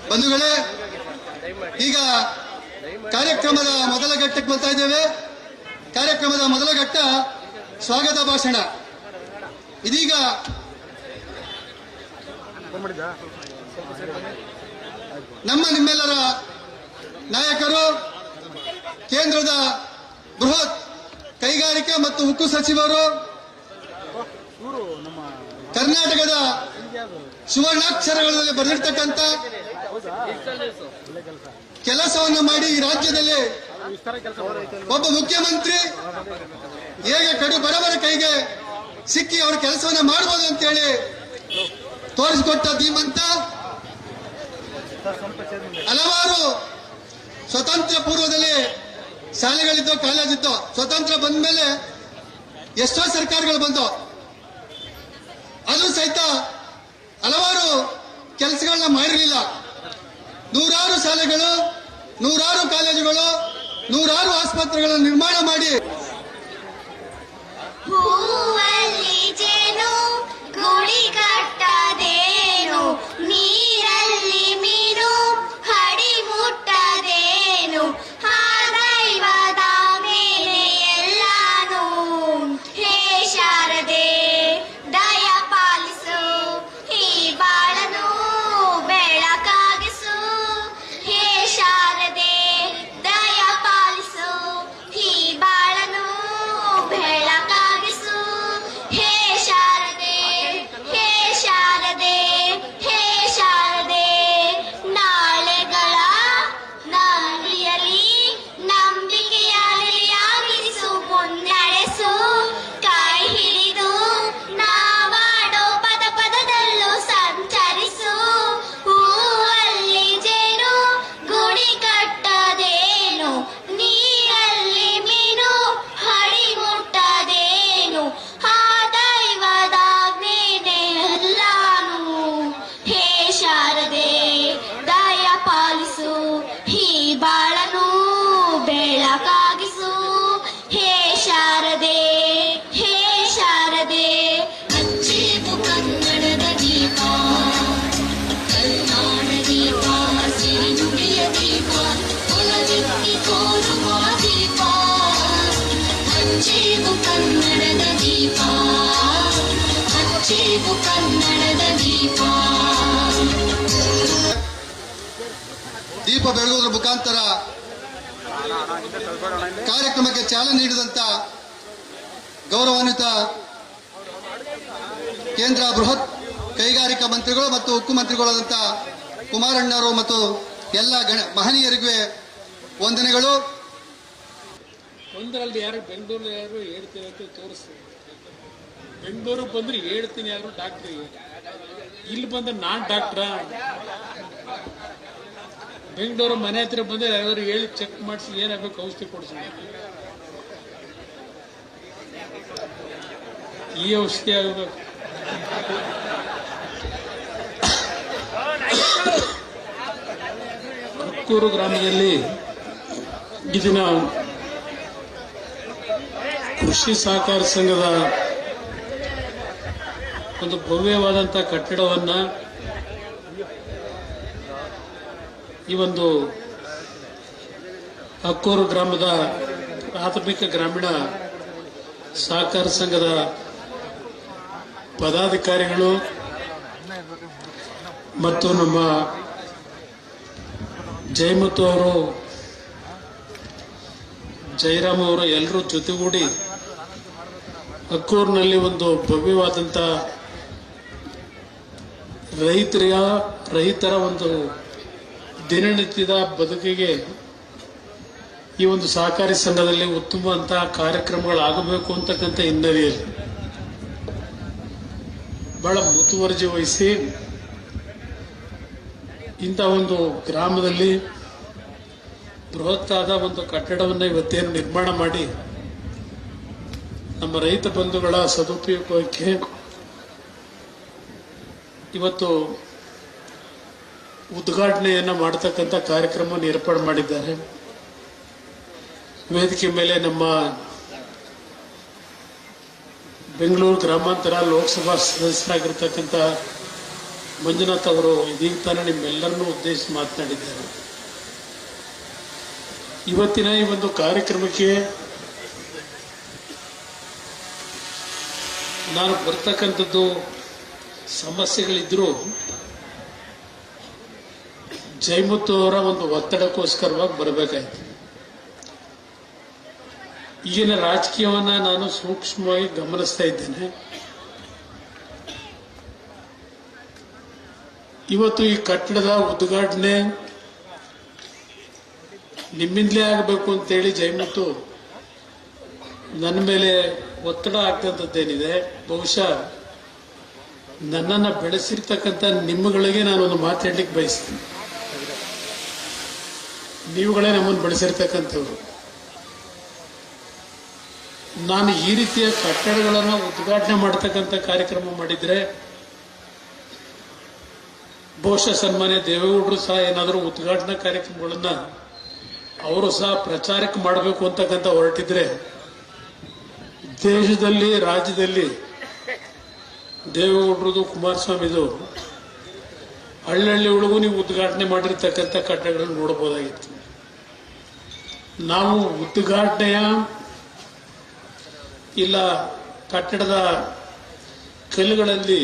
ಬಂಧುಗಳೇ, ಈಗ ಕಾರ್ಯಕ್ರಮದ ಮೊದಲ ಘಟ್ಟಕ್ಕೆ ಬರ್ತಾ ಇದ್ದೇವೆ. ಕಾರ್ಯಕ್ರಮದ ಮೊದಲ ಘಟ್ಟ ಸ್ವಾಗತ ಭಾಷಣ. ಇದೀಗ ನಿಮ್ಮೆಲ್ಲರ ನಾಯಕರು, ಕೇಂದ್ರದ ಬೃಹತ್ ಕೈಗಾರಿಕೆ ಮತ್ತು ಉಕ್ಕು ಸಚಿವರು, ಕರ್ನಾಟಕದ ಸುವರ್ಣಾಕ್ಷರಗಳಲ್ಲಿ ಬರೆದಿರ್ತಕ್ಕಂಥ ಕೆಲಸವನ್ನು ಮಾಡಿ ಈ ರಾಜ್ಯದಲ್ಲಿ ಒಬ್ಬ ಮುಖ್ಯಮಂತ್ರಿ ಹೇಗೆ ಕಡು ಬಡವರ ಕೈಗೆ ಸಿಕ್ಕಿ ಅವರ ಕೆಲಸವನ್ನ ಮಾಡಬಹುದು ಅಂತೇಳಿ ತೋರಿಸಿಕೊಟ್ಟ ಧೀಮಂತ. ಹಲವಾರು ಸ್ವತಂತ್ರ ಪೂರ್ವದಲ್ಲಿ ಶಾಲೆಗಳಿದ್ದೋ, ಕಾಲೇಜಿದ್ದೋ. ಸ್ವತಂತ್ರ ಬಂದ ಮೇಲೆ ಎಷ್ಟೋ ಸರ್ಕಾರಗಳು ಬಂದೋ, ಅದು ಸಹಿತ ಹಲವಾರು ಕೆಲಸಗಳನ್ನ ಮಾಡಿರಲಿಲ್ಲ. ನೂರಾರು ಶಾಲೆಗಳು, ನೂರಾರು ಕಾಲೇಜುಗಳು, ನೂರಾರು ಆಸ್ಪತ್ರೆಗಳನ್ನು ನಿರ್ಮಾಣ ಮಾಡಿ ಗುಡಿ ಕಟ್ಟದೇನು, ನೀರಲ್ಲಿ ಮೀನು ಹಡಿ ಮುಟ್ಟದೇನು, ಆ ದೈವದ ಮೇಲೆ ಎಲ್ಲಾನು. ಹೇ ಶಾರದೆ ದಯ ಪಾಲಿಸು, ಈ ಬಾಳನು ಬೆಳಕಾಗಿಸು. ಹೇ ಶಾರದೆ ದಯ ಪಾಲಿಸು, ಈ ಬಾಳನು ಬೆಳಕಾಗಿಸು. ಹೇ ಶಾರದೆ, ಹೇ ಶಾರದೆ, ಹೇ ಶಾರದೆ, ನಾಳೆಗಳ ನಂಬಿಯಲಿ ನಂಬಿಕೆಯಲ್ಲಿ ಆಗಿರಿಸು, ಮುನ್ನಡೆಸು. ಕೈ ಹಿಡಿದು ನಾವಾಡೋ ಪದ ಪದದಲ್ಲೂ ಸಂಚರಿಸು. ಹೂವಲ್ಲಿ ಜೇನು ಗುಡಿ ಕಟ್ಟದೇನು, ನೀರಲ್ಲಿ ಮೀನು ಹಡಿ ಮುಟ್ಟದೇನು, ಆ ದೈವದ ಆಜ್ಞೆನೇ ಎಲ್ಲಾನು. ಹೇ ಶಾರದೆ ದಯ ಪಾಲಿಸು, ಈ ಬಾಳನು ಬೆಳಕಾಗಿಸು. ಹೇ ಶಾರದೆ, ಹೇ ಶಾರದೆ, ಹಚ್ಚೇವು ಕನ್ನಡದ ದೀಪ, ಕಲ್ಯಾಣ ದೀಪ, ಸಿರಿನುಡಿಯ ದೀಪ, ಕುಲವಿತ್ತಿ ತೋರುವ ದೀಪ. ಹಚ್ಚೇವು ಕನ್ನಡದ ದೀಪ, ಹಚ್ಚೇವು ಕನ್ನಡದ ದೀಪ. ದೀಪ ಬೆಳಗುವುದರ ಮುಖಾಂತರ ಕಾರ್ಯಕ್ರಮಕ್ಕೆ ಚಾಲನೆ ನೀಡಿದಂತ ಗೌರವಾನ್ವಿತ ಕೇಂದ್ರ ಬೃಹತ್ ಕೈಗಾರಿಕಾ ಮಂತ್ರಿಗಳು ಮತ್ತು ಉಕ್ಕು ಮಂತ್ರಿಗಳಾದಂಥ ಕುಮಾರಣ್ಣವರು ಮತ್ತು ಎಲ್ಲ ಮಹನೀಯರಿಗೆ ವಂದನೆಗಳು. ಒಂದರಲ್ಲಿ ಯಾರು ಬೆಂಗಳೂರು ಯಾರು ಹೇಳ್ತೀನಿ ಅಂತ ತೋರಿಸ್ತೀನಿ. ಬೆಂಗಳೂರು ಬಂದ್ರೆ ಹೇಳ್ತೀನಿ ಯಾರು ಡಾಕ್ಟ್ರಿಗೆ, ಇಲ್ಲಿ ಬಂದ್ರೆ ನಾನ್ ಡಾಕ್ಟ್ರ. ಬೆಂಗಳೂರು ಮನೆ ಹತ್ರ ಬಂದ್ರೆ ಯಾರು ಹೇಳಿ ಚೆಕ್ ಮಾಡಿಸಿ ಏನಾಗಬೇಕು ಔಷಧಿ ಕೊಡಿಸ್ತೀನಿ. ಈ ಔಷಧಿ ಆಗಬೇಕು. ಅಕ್ಕೂರು ಗ್ರಾಮದಲ್ಲಿ ಈ ದಿನ ಕೃಷಿ ಸಹಕಾರ ಸಂಘದ ಒಂದು ಭವ್ಯವಾದಂಥ ಕಟ್ಟಡವನ್ನ ಈ ಒಂದು ಅಕ್ಕೂರು ಗ್ರಾಮದ ಪ್ರಾಥಮಿಕ ಗ್ರಾಮೀಣ ಸಹಕಾರ ಸಂಘದ ಪದಾಧಿಕಾರಿಗಳು ಮತ್ತು ನಮ್ಮ ಜಯಮುತ್ತು ಅವರು, ಜಯರಾಮ್ ಅವರು ಎಲ್ಲರೂ ಜೊತೆಗೂಡಿ ಅಕ್ಕೂರಿನಲ್ಲಿ ಒಂದು ಭವ್ಯವಾದಂಥ ರೈತರ ಒಂದು ದಿನನಿತ್ಯದ ಬದುಕಿಗೆ ಈ ಒಂದು ಸಹಕಾರಿ ಸಂಘದಲ್ಲಿ ಉತ್ತಮವಂತಹ ಕಾರ್ಯಕ್ರಮಗಳಾಗಬೇಕು ಅಂತಕ್ಕಂಥ ಹಿನ್ನೆಲೆಯಲ್ಲಿ ಬಹಳ ಮುತುವರ್ಜಿ ವಹಿಸಿ ಇಂಥ ಒಂದು ಗ್ರಾಮದಲ್ಲಿ ಬೃಹತ್ತಾದ ಒಂದು ಕಟ್ಟಡವನ್ನು ಇವತ್ತೇನು ನಿರ್ಮಾಣ ಮಾಡಿ ನಮ್ಮ ರೈತ ಬಂಧುಗಳ ಸದುಪಯೋಗಕ್ಕೆ ಇವತ್ತು ಉದ್ಘಾಟನೆಯನ್ನು ಮಾಡತಕ್ಕಂಥ ಕಾರ್ಯಕ್ರಮವನ್ನು ಏರ್ಪಾಡು ಮಾಡಿದ್ದಾರೆ. ವೇದಿಕೆ ಮೇಲೆ ನಮ್ಮ ಬೆಂಗಳೂರು ಗ್ರಾಮಾಂತರ ಲೋಕಸಭಾ ಸದಸ್ಯರಾಗಿರ್ತಕ್ಕಂಥ ಮಂಜುನಾಥ್ ಅವರು ಇದೀಗ ತಾನೇ ನಿಮ್ಮೆಲ್ಲರನ್ನೂ ಉದ್ದೇಶಿಸಿ ಮಾತನಾಡಿದ್ದಾರೆ. ಇವತ್ತಿನ ಈ ಒಂದು ಕಾರ್ಯಕ್ರಮಕ್ಕೆ ನಾನು ಬರ್ತಕ್ಕಂಥದ್ದು ಸಮಸ್ಯೆಗಳಿದ್ರೂ ಜಯಮುತ್ತು ಅವರ ಒಂದು ಒತ್ತಡಕ್ಕೋಸ್ಕರವಾಗಿ ಬರಬೇಕಾಯ್ತು. ಈಗಿನ ರಾಜಕೀಯವನ್ನ ನಾನು ಸೂಕ್ಷ್ಮವಾಗಿ ಗಮನಿಸ್ತಾ ಇದ್ದೇನೆ. ಇವತ್ತು ಈ ಕಟ್ಟಡದ ಉದ್ಘಾಟನೆ ನಿಮ್ಮಿಂದಲೇ ಆಗಬೇಕು ಅಂತೇಳಿ ಜಯಮುತ್ತು ನನ್ನ ಮೇಲೆ ಒತ್ತಡ ಆಗ್ತಂಥದ್ದೇನಿದೆ. ಬಹುಶಃ ನನ್ನನ್ನು ಬೆಳೆಸಿರ್ತಕ್ಕಂಥ ನಿಮ್ಮಗಳಿಗೆ ನಾನೊಂದು ಮಾತು ಹೇಳಲಿಕ್ಕೆ ಬಯಸ್ತೀನಿ. ನೀವುಗಳೇ ನಮ್ಮನ್ನು ಬೆಳೆಸಿರ್ತಕ್ಕಂಥವ್ರು. ನಾನು ಈ ರೀತಿಯ ಕಟ್ಟಡಗಳನ್ನು ಉದ್ಘಾಟನೆ ಮಾಡತಕ್ಕಂಥ ಕಾರ್ಯಕ್ರಮ ಮಾಡಿದ್ರೆ ಬಹುಶಃ ಸನ್ಮಾನ್ಯ ದೇವೇಗೌಡರು ಸಹ ಏನಾದರೂ ಉದ್ಘಾಟನಾ ಕಾರ್ಯಕ್ರಮಗಳನ್ನ ಅವರು ಸಹ ಪ್ರಚಾರಕ್ಕೆ ಮಾಡಬೇಕು ಅಂತಕ್ಕಂಥ ಹೊರಟಿದ್ರೆ ದೇಶದಲ್ಲಿ ರಾಜ್ಯದಲ್ಲಿ ದೇವೇಗೌಡರದು ಕುಮಾರಸ್ವಾಮಿದು ಹಳ್ಳಿ ಒಳಗೂ ನೀವು ಉದ್ಘಾಟನೆ ಮಾಡಿರ್ತಕ್ಕಂಥ ಕಟ್ಟಡಗಳನ್ನು ನೋಡಬಹುದಾಗಿತ್ತು. ನಾವು ಉದ್ಘಾಟನೆಯ ಇಲ್ಲ ಕಟ್ಟಡದ ಕಲ್ಲುಗಳಲ್ಲಿ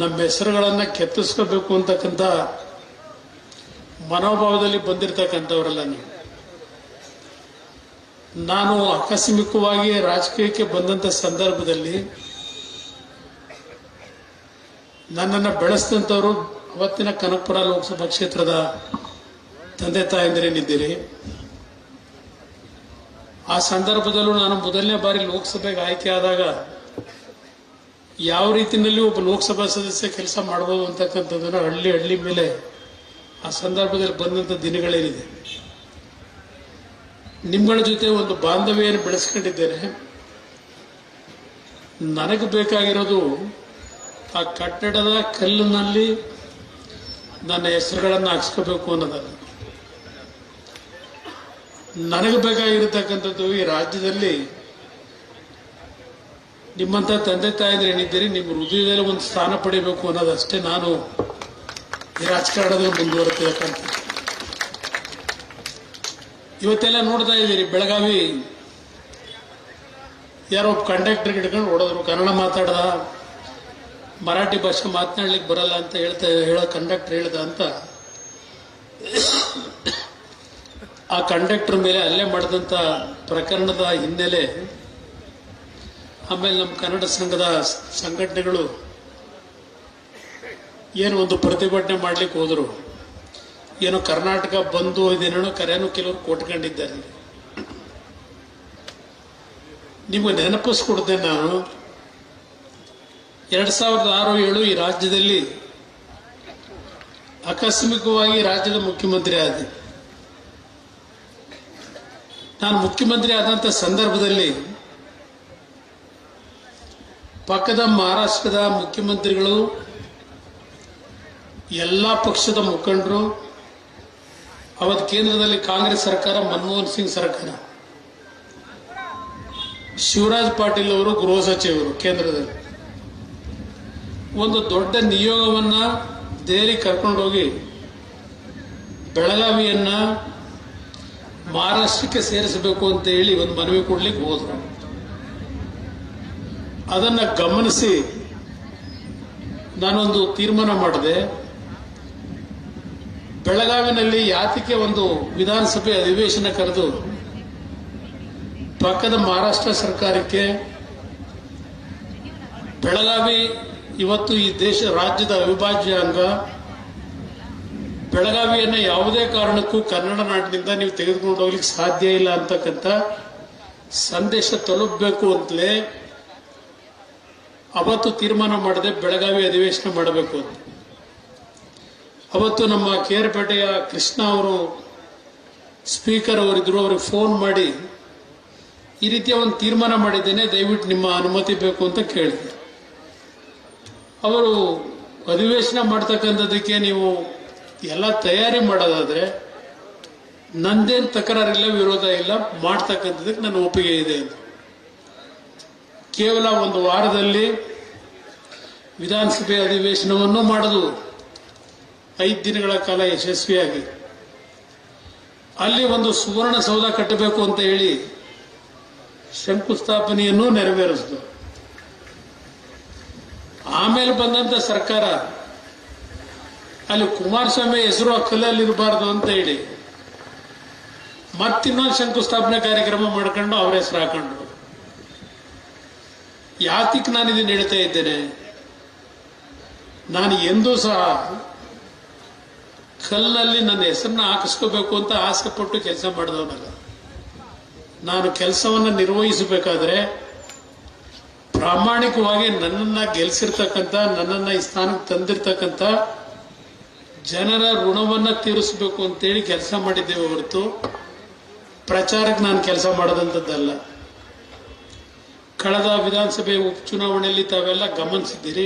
ನಮ್ಮ ಹೆಸರುಗಳನ್ನು ಕೆತ್ತಿಸ್ಕೋಬೇಕು ಅಂತಕ್ಕಂಥ ಮನೋಭಾವದಲ್ಲಿ ಬಂದಿರತಕ್ಕಂಥವರಲ್ಲ ನೀವು. ನಾನು ಆಕಸ್ಮಿಕವಾಗಿ ರಾಜಕೀಯಕ್ಕೆ ಬಂದಂಥ ಸಂದರ್ಭದಲ್ಲಿ ನನ್ನನ್ನು ಬೆಳೆಸಿದಂಥವರು ಅವತ್ತಿನ ಕನಕಪುರ ಲೋಕಸಭಾ ಕ್ಷೇತ್ರದ ತಂದೆ ತಾಯಂದಿರೇನಿದ್ದೀರಿ. ಆ ಸಂದರ್ಭದಲ್ಲೂ ನಾನು ಮೊದಲನೇ ಬಾರಿ ಲೋಕಸಭೆಗೆ ಆಯ್ಕೆ ಆದಾಗ ಯಾವ ರೀತಿಯಲ್ಲಿ ಒಬ್ಬ ಲೋಕಸಭಾ ಸದಸ್ಯ ಕೆಲಸ ಮಾಡಬಹುದು ಅಂತಕ್ಕಂಥದ್ದನ್ನು ಹಳ್ಳಿ ಮೇಲೆ ಆ ಸಂದರ್ಭದಲ್ಲಿ ಬಂದಂಥ ದಿನಗಳೇನಿದೆ. ನಿಮ್ಮಗಳ ಜೊತೆ ಒಂದು ಬಾಂಧವ್ಯವನ್ನು ಬೆಳೆಸ್ಕೊಂಡಿದ್ದೇನೆ. ನನಗೆ ಬೇಕಾಗಿರೋದು ಆ ಕಟ್ಟಡದ ಕಲ್ಲಿನಲ್ಲಿ ನನ್ನ ಹೆಸರುಗಳನ್ನು ಹಾಕ್ಸ್ಕೋಬೇಕು ಅನ್ನೋದಲ್ಲ. ನನಗೆ ಬೇಕಾಗಿರತಕ್ಕಂಥದ್ದು ಈ ರಾಜ್ಯದಲ್ಲಿ ನಿಮ್ಮಂಥ ತಂದೆ ತಾಯಿದ್ರೆ ಏನಿದ್ದೀರಿ ನಿಮ್ಮ ಹೃದಯದಲ್ಲಿ ಒಂದು ಸ್ಥಾನ ಪಡಿಬೇಕು ಅನ್ನೋದಷ್ಟೇ ನಾನು ಈ ರಾಜಕಾರಣದಲ್ಲಿ ಮುಂದುವರೆತಿರಕ್ಕಂತ. ಇವತ್ತೆಲ್ಲ ನೋಡ್ತಾ ಇದ್ದೀರಿ, ಬೆಳಗಾವಿ ಯಾರೋ ಒಬ್ಬ ಕಂಡಕ್ಟರ್ ಹಿಡ್ಕೊಂಡು ಹೊಡೆದ್ರು. ಕನ್ನಡ ಮಾತಾಡ್ದ, ಮರಾಠಿ ಭಾಷೆ ಮಾತನಾಡ್ಲಿಕ್ಕೆ ಬರಲ್ಲ ಅಂತ ಹೇಳೋ ಕಂಡಕ್ಟರ್ ಹೇಳ್ದ ಅಂತ ಆ ಕಂಡಕ್ಟರ್ ಮೇಲೆ ಹಲ್ಲೆ ಮಾಡಿದಂಥ ಪ್ರಕರಣದ ಹಿನ್ನೆಲೆ ಆಮೇಲೆ ನಮ್ಮ ಕನ್ನಡ ಸಂಘದ ಸಂಘಟನೆಗಳು ಏನು ಒಂದು ಪ್ರತಿಭಟನೆ ಮಾಡ್ಲಿಕ್ಕೆ ಹೋದ್ರು. ಏನೋ ಕರ್ನಾಟಕ ಬಂದು ಇದೇನೋ ಕರೆನೂ ಕೆಲವರು ಕೊಟ್ಕೊಂಡಿದ್ದಾರೆ. ನಿಮಗೆ ನೆನಪಿಸ್ಕೊಡ್ತೇನೆ ನಾನು 2006-7 ಈ ರಾಜ್ಯದಲ್ಲಿ ಆಕಸ್ಮಿಕವಾಗಿ ರಾಜ್ಯದ ಮುಖ್ಯಮಂತ್ರಿ ಆದೆ. ನಾನು ಮುಖ್ಯಮಂತ್ರಿ ಆದಂಥ ಸಂದರ್ಭದಲ್ಲಿ ಪಕ್ಕದ ಮಹಾರಾಷ್ಟ್ರದ ಮುಖ್ಯಮಂತ್ರಿಗಳು, ಎಲ್ಲ ಪಕ್ಷದ ಮುಖಂಡರು, ಅವತ್ತು ಕೇಂದ್ರದಲ್ಲಿ ಕಾಂಗ್ರೆಸ್ ಸರ್ಕಾರ, ಮನಮೋಹನ್ ಸಿಂಗ್ ಸರ್ಕಾರ, ಶಿವರಾಜ್ ಪಾಟೀಲ್ ಅವರು ಗೃಹ ಸಚಿವರು ಕೇಂದ್ರದಲ್ಲಿ ಒಂದು ದೊಡ್ಡ ನಿಯೋಗವನ್ನ ದೆಹಲಿ ಕರ್ಕೊಂಡೋಗಿ ಬೆಳಗಾವಿಯನ್ನ ಮಹಾರಾಷ್ಟ್ರಕ್ಕೆ ಸೇರಿಸಬೇಕು ಅಂತ ಹೇಳಿ ಒಂದು ಮನವಿ ಕೊಡ್ಲಿಕ್ಕೆ ಹೋದ್ರು. ಅದನ್ನ ಗಮನಿಸಿ ನಾನೊಂದು ತೀರ್ಮಾನ ಮಾಡಿದೆ. ಬೆಳಗಾವಿನಲ್ಲಿ ಯಾತಕ್ಕೆ ಒಂದು ವಿಧಾನಸಭೆ ಅಧಿವೇಶನ ಕರೆದು ಪಕ್ಕದ ಮಹಾರಾಷ್ಟ್ರ ಸರ್ಕಾರಕ್ಕೆ ಬೆಳಗಾವಿ ಇವತ್ತು ಈ ರಾಜ್ಯದ ಅವಿಭಾಜ್ಯ ಅಂಗ, ಬೆಳಗಾವಿಯನ್ನು ಯಾವುದೇ ಕಾರಣಕ್ಕೂ ಕನ್ನಡ ನಾಡಿನಿಂದ ನೀವು ತೆಗೆದುಕೊಂಡು ಹೋಗ್ಲಿಕ್ಕೆ ಸಾಧ್ಯ ಇಲ್ಲ ಅಂತಕ್ಕಂಥ ಸಂದೇಶ ತಲುಪಬೇಕು ಅಂತಲೇ ಅವತ್ತು ತೀರ್ಮಾನ ಮಾಡಿದೆ ಬೆಳಗಾವಿ ಅಧಿವೇಶನ ಮಾಡಬೇಕು ಅಂತ. ಅವತ್ತು ನಮ್ಮ ಕೇರಪೇಟೆಯ ಕೃಷ್ಣ ಅವರು ಸ್ಪೀಕರ್ ಅವರಿದ್ರು, ಅವ್ರಿಗೆ ಫೋನ್ ಮಾಡಿ ಈ ರೀತಿಯ ಒಂದು ತೀರ್ಮಾನ ಮಾಡಿದ್ದೇನೆ, ದಯವಿಟ್ಟು ನಿಮ್ಮ ಅನುಮತಿ ಬೇಕು ಅಂತ ಕೇಳಿದೆ. ಅವರು ಅಧಿವೇಶನ ಮಾಡ್ತಕ್ಕಂಥದ್ದಕ್ಕೆ ನೀವು ಎಲ್ಲ ತಯಾರಿ ಮಾಡೋದಾದ್ರೆ ನಂದೇನು ತಕರಾರಿಲ್ಲ, ವಿರೋಧ ಇಲ್ಲ, ಮಾಡ್ತಕ್ಕಂಥದ್ದಕ್ಕೆ ನನ್ನ ಒಪ್ಪಿಗೆ ಇದೆ ಅಂತ. ಕೇವಲ ಒಂದು ವಾರದಲ್ಲಿ ವಿಧಾನಸಭೆ ಅಧಿವೇಶನವನ್ನು ಮಾಡೋದು 5 ದಿನಗಳ ಕಾಲ ಯಶಸ್ವಿಯಾಗಿ ಅಲ್ಲಿ ಒಂದು ಸುವರ್ಣಸೌಧ ಕಟ್ಟಬೇಕು ಅಂತ ಹೇಳಿ ಶಂಕುಸ್ಥಾಪನೆಯನ್ನು ನೆರವೇರಿಸಿತು. ಆಮೇಲೆ ಬಂದಂತ ಸರ್ಕಾರ ಅಲ್ಲಿ ಕುಮಾರಸ್ವಾಮಿ ಹೆಸರು ಕಲ್ಲಲ್ಲಿರಬಾರ್ದು ಅಂತ ಹೇಳಿ ಮತ್ತಿನ್ನೊಂದು ಶಂಕುಸ್ಥಾಪನೆ ಕಾರ್ಯಕ್ರಮ ಮಾಡ್ಕೊಂಡು ಅವ್ರ ಹೆಸರು ಹಾಕೊಂಡ್ರು. ಯಾತಿಕ್ ನಾನು ಇದನ್ನ ಹೇಳ್ತಾ ಇದ್ದೇನೆ, ನಾನು ಎಂದೂ ಸಹ ಕಲ್ಲಲ್ಲಿ ನನ್ನ ಹೆಸರನ್ನ ಹಾಕಿಸ್ಕೋಬೇಕು ಅಂತ ಆಸೆ ಪಟ್ಟು ಕೆಲಸ ಮಾಡಿದವನಲ್ಲ. ನಾನು ಕೆಲಸವನ್ನ ನಿರ್ವಹಿಸಬೇಕಾದ್ರೆ ಪ್ರಾಮಾಣಿಕವಾಗಿ ನನ್ನನ್ನ ಗೆಲ್ಸಿರ್ತಕ್ಕಂಥ, ನನ್ನನ್ನ ಈ ಸ್ಥಾನಕ್ಕೆ ತಂದಿರ್ತಕ್ಕಂಥ ಜನರ ಋಣವನ್ನ ತೀರಿಸಬೇಕು ಅಂತೇಳಿ ಕೆಲಸ ಮಾಡಿದ್ದೇವೆ ಹೊರತು ಪ್ರಚಾರಕ್ಕೆ ನಾನು ಕೆಲಸ ಮಾಡದಂಥದ್ದಲ್ಲ. ಕಳೆದ ವಿಧಾನಸಭೆ ಉಪಚುನಾವಣೆಯಲ್ಲಿ ತಾವೆಲ್ಲ ಗಮನಿಸಿದ್ದೀರಿ.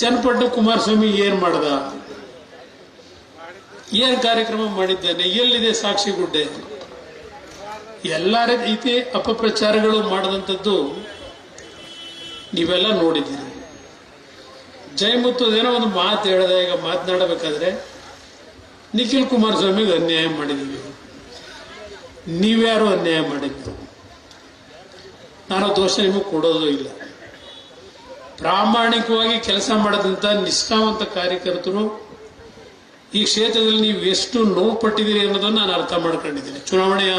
ಚನ್ನಪಟ್ಟಣ ಕುಮಾರಸ್ವಾಮಿ ಏನ್ ಮಾಡ್ದ, ಏನ್ ಕಾರ್ಯಕ್ರಮ ಮಾಡಿದ್ದಾನೆ, ಎಲ್ಲಿದೆ ಸಾಕ್ಷಿಗುಡ್ಡೆ, ಎಲ್ಲ ರೀತಿ ಅಪಪ್ರಚಾರಗಳು ಮಾಡದಂಥದ್ದು ನೀವೆಲ್ಲ ನೋಡಿದ್ದೀರಿ. ಜಯಮುತ್ತದೇನೋ ಒಂದು ಮಾತು ಹೇಳಿದೆ, ಈಗ ಮಾತನಾಡಬೇಕಾದ್ರೆ ನಿಖಿಲ್ ಕುಮಾರಸ್ವಾಮಿಗೆ ಅನ್ಯಾಯ ಮಾಡಿದ್ದೀವಿ, ನೀವ್ಯಾರು ಅನ್ಯಾಯ ಮಾಡಿದ್ರು, ನಾನು ದೋಷ ನಿಮಗೆ ಕೊಡೋದು ಇಲ್ಲ. ಪ್ರಾಮಾಣಿಕವಾಗಿ ಕೆಲಸ ಮಾಡದಂತ ನಿಷ್ಠಾವಂತ ಕಾರ್ಯಕರ್ತರು ಈ ಕ್ಷೇತ್ರದಲ್ಲಿ ನೀವು ಎಷ್ಟು ನೋವು ಪಟ್ಟಿದ್ದೀರಿ ಅನ್ನೋದನ್ನು ನಾನು ಅರ್ಥ ಮಾಡ್ಕೊಂಡಿದ್ದೀನಿ. ಚುನಾವಣೆಯ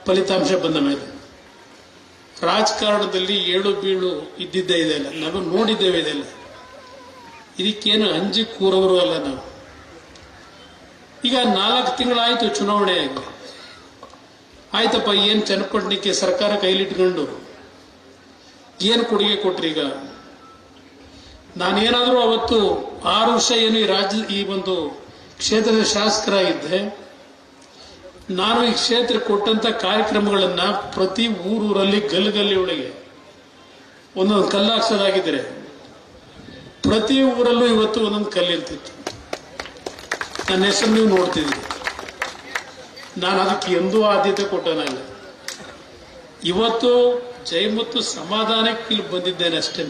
ಫಲಿತಾಂಶ ಬಂದ ಮೇಲೆ ರಾಜಕಾರಣದಲ್ಲಿ ಏಳು ಬೀಳು ಇದ್ದಿದ್ದೇ ಇದೆಯಲ್ಲ, ನಾವು ನೋಡಿದ್ದೇವೆ ಇದೆಲ್ಲ. ಇದಕ್ಕೇನು ಅಂಜಿ ಕೂರವರು ಅಲ್ಲ ನಾವು. ಈಗ 4 ತಿಂಗಳಾಯ್ತು ಚುನಾವಣೆಯಾಗಿ, ಆಯ್ತಪ್ಪ, ಏನ್ ಚನ್ನಪಟ್ಟಣಕ್ಕೆ ಸರ್ಕಾರ ಕೈಲಿಟ್ಕೊಂಡು ಏನು ಕೊಡುಗೆ ಕೊಟ್ರಿ? ಈಗ ನಾನೇನಾದ್ರೂ ಅವತ್ತು 6 ವರ್ಷ ಏನು ಈ ಒಂದು ಕ್ಷೇತ್ರದ ಶಾಸಕರಾಗಿದ್ದೆ, ನಾನು ಈ ಕ್ಷೇತ್ರಕ್ಕೆ ಕೊಟ್ಟಂತ ಕಾರ್ಯಕ್ರಮಗಳನ್ನ ಪ್ರತಿ ಊರೂರಲ್ಲಿ ಗಲ್ಲಿ ಒಳಗೆ ಒಂದೊಂದು ಕಲ್ಲು ಹಾಕ್ಸೋದಾಗಿದ್ರೆ ಪ್ರತಿ ಊರಲ್ಲೂ ಇವತ್ತು ಒಂದೊಂದು ಕಲ್ಲಿರ್ತಿತ್ತು. ನನ್ನ ಹೆಸರು ನೀವು ನೋಡ್ತಿದ್ದೀರಿ. ನಾನು ಅದಕ್ಕೆ ಎಂದೂ ಆದ್ಯತೆ ಕೊಟ್ಟನಲ್ಲ. ಇವತ್ತು ಜಯಮುತ್ತು ಸಮಾಧಾನಕ್ಕೆ ಇಲ್ಲಿ ಬಂದಿದ್ದೇನೆ ಅಷ್ಟೇ.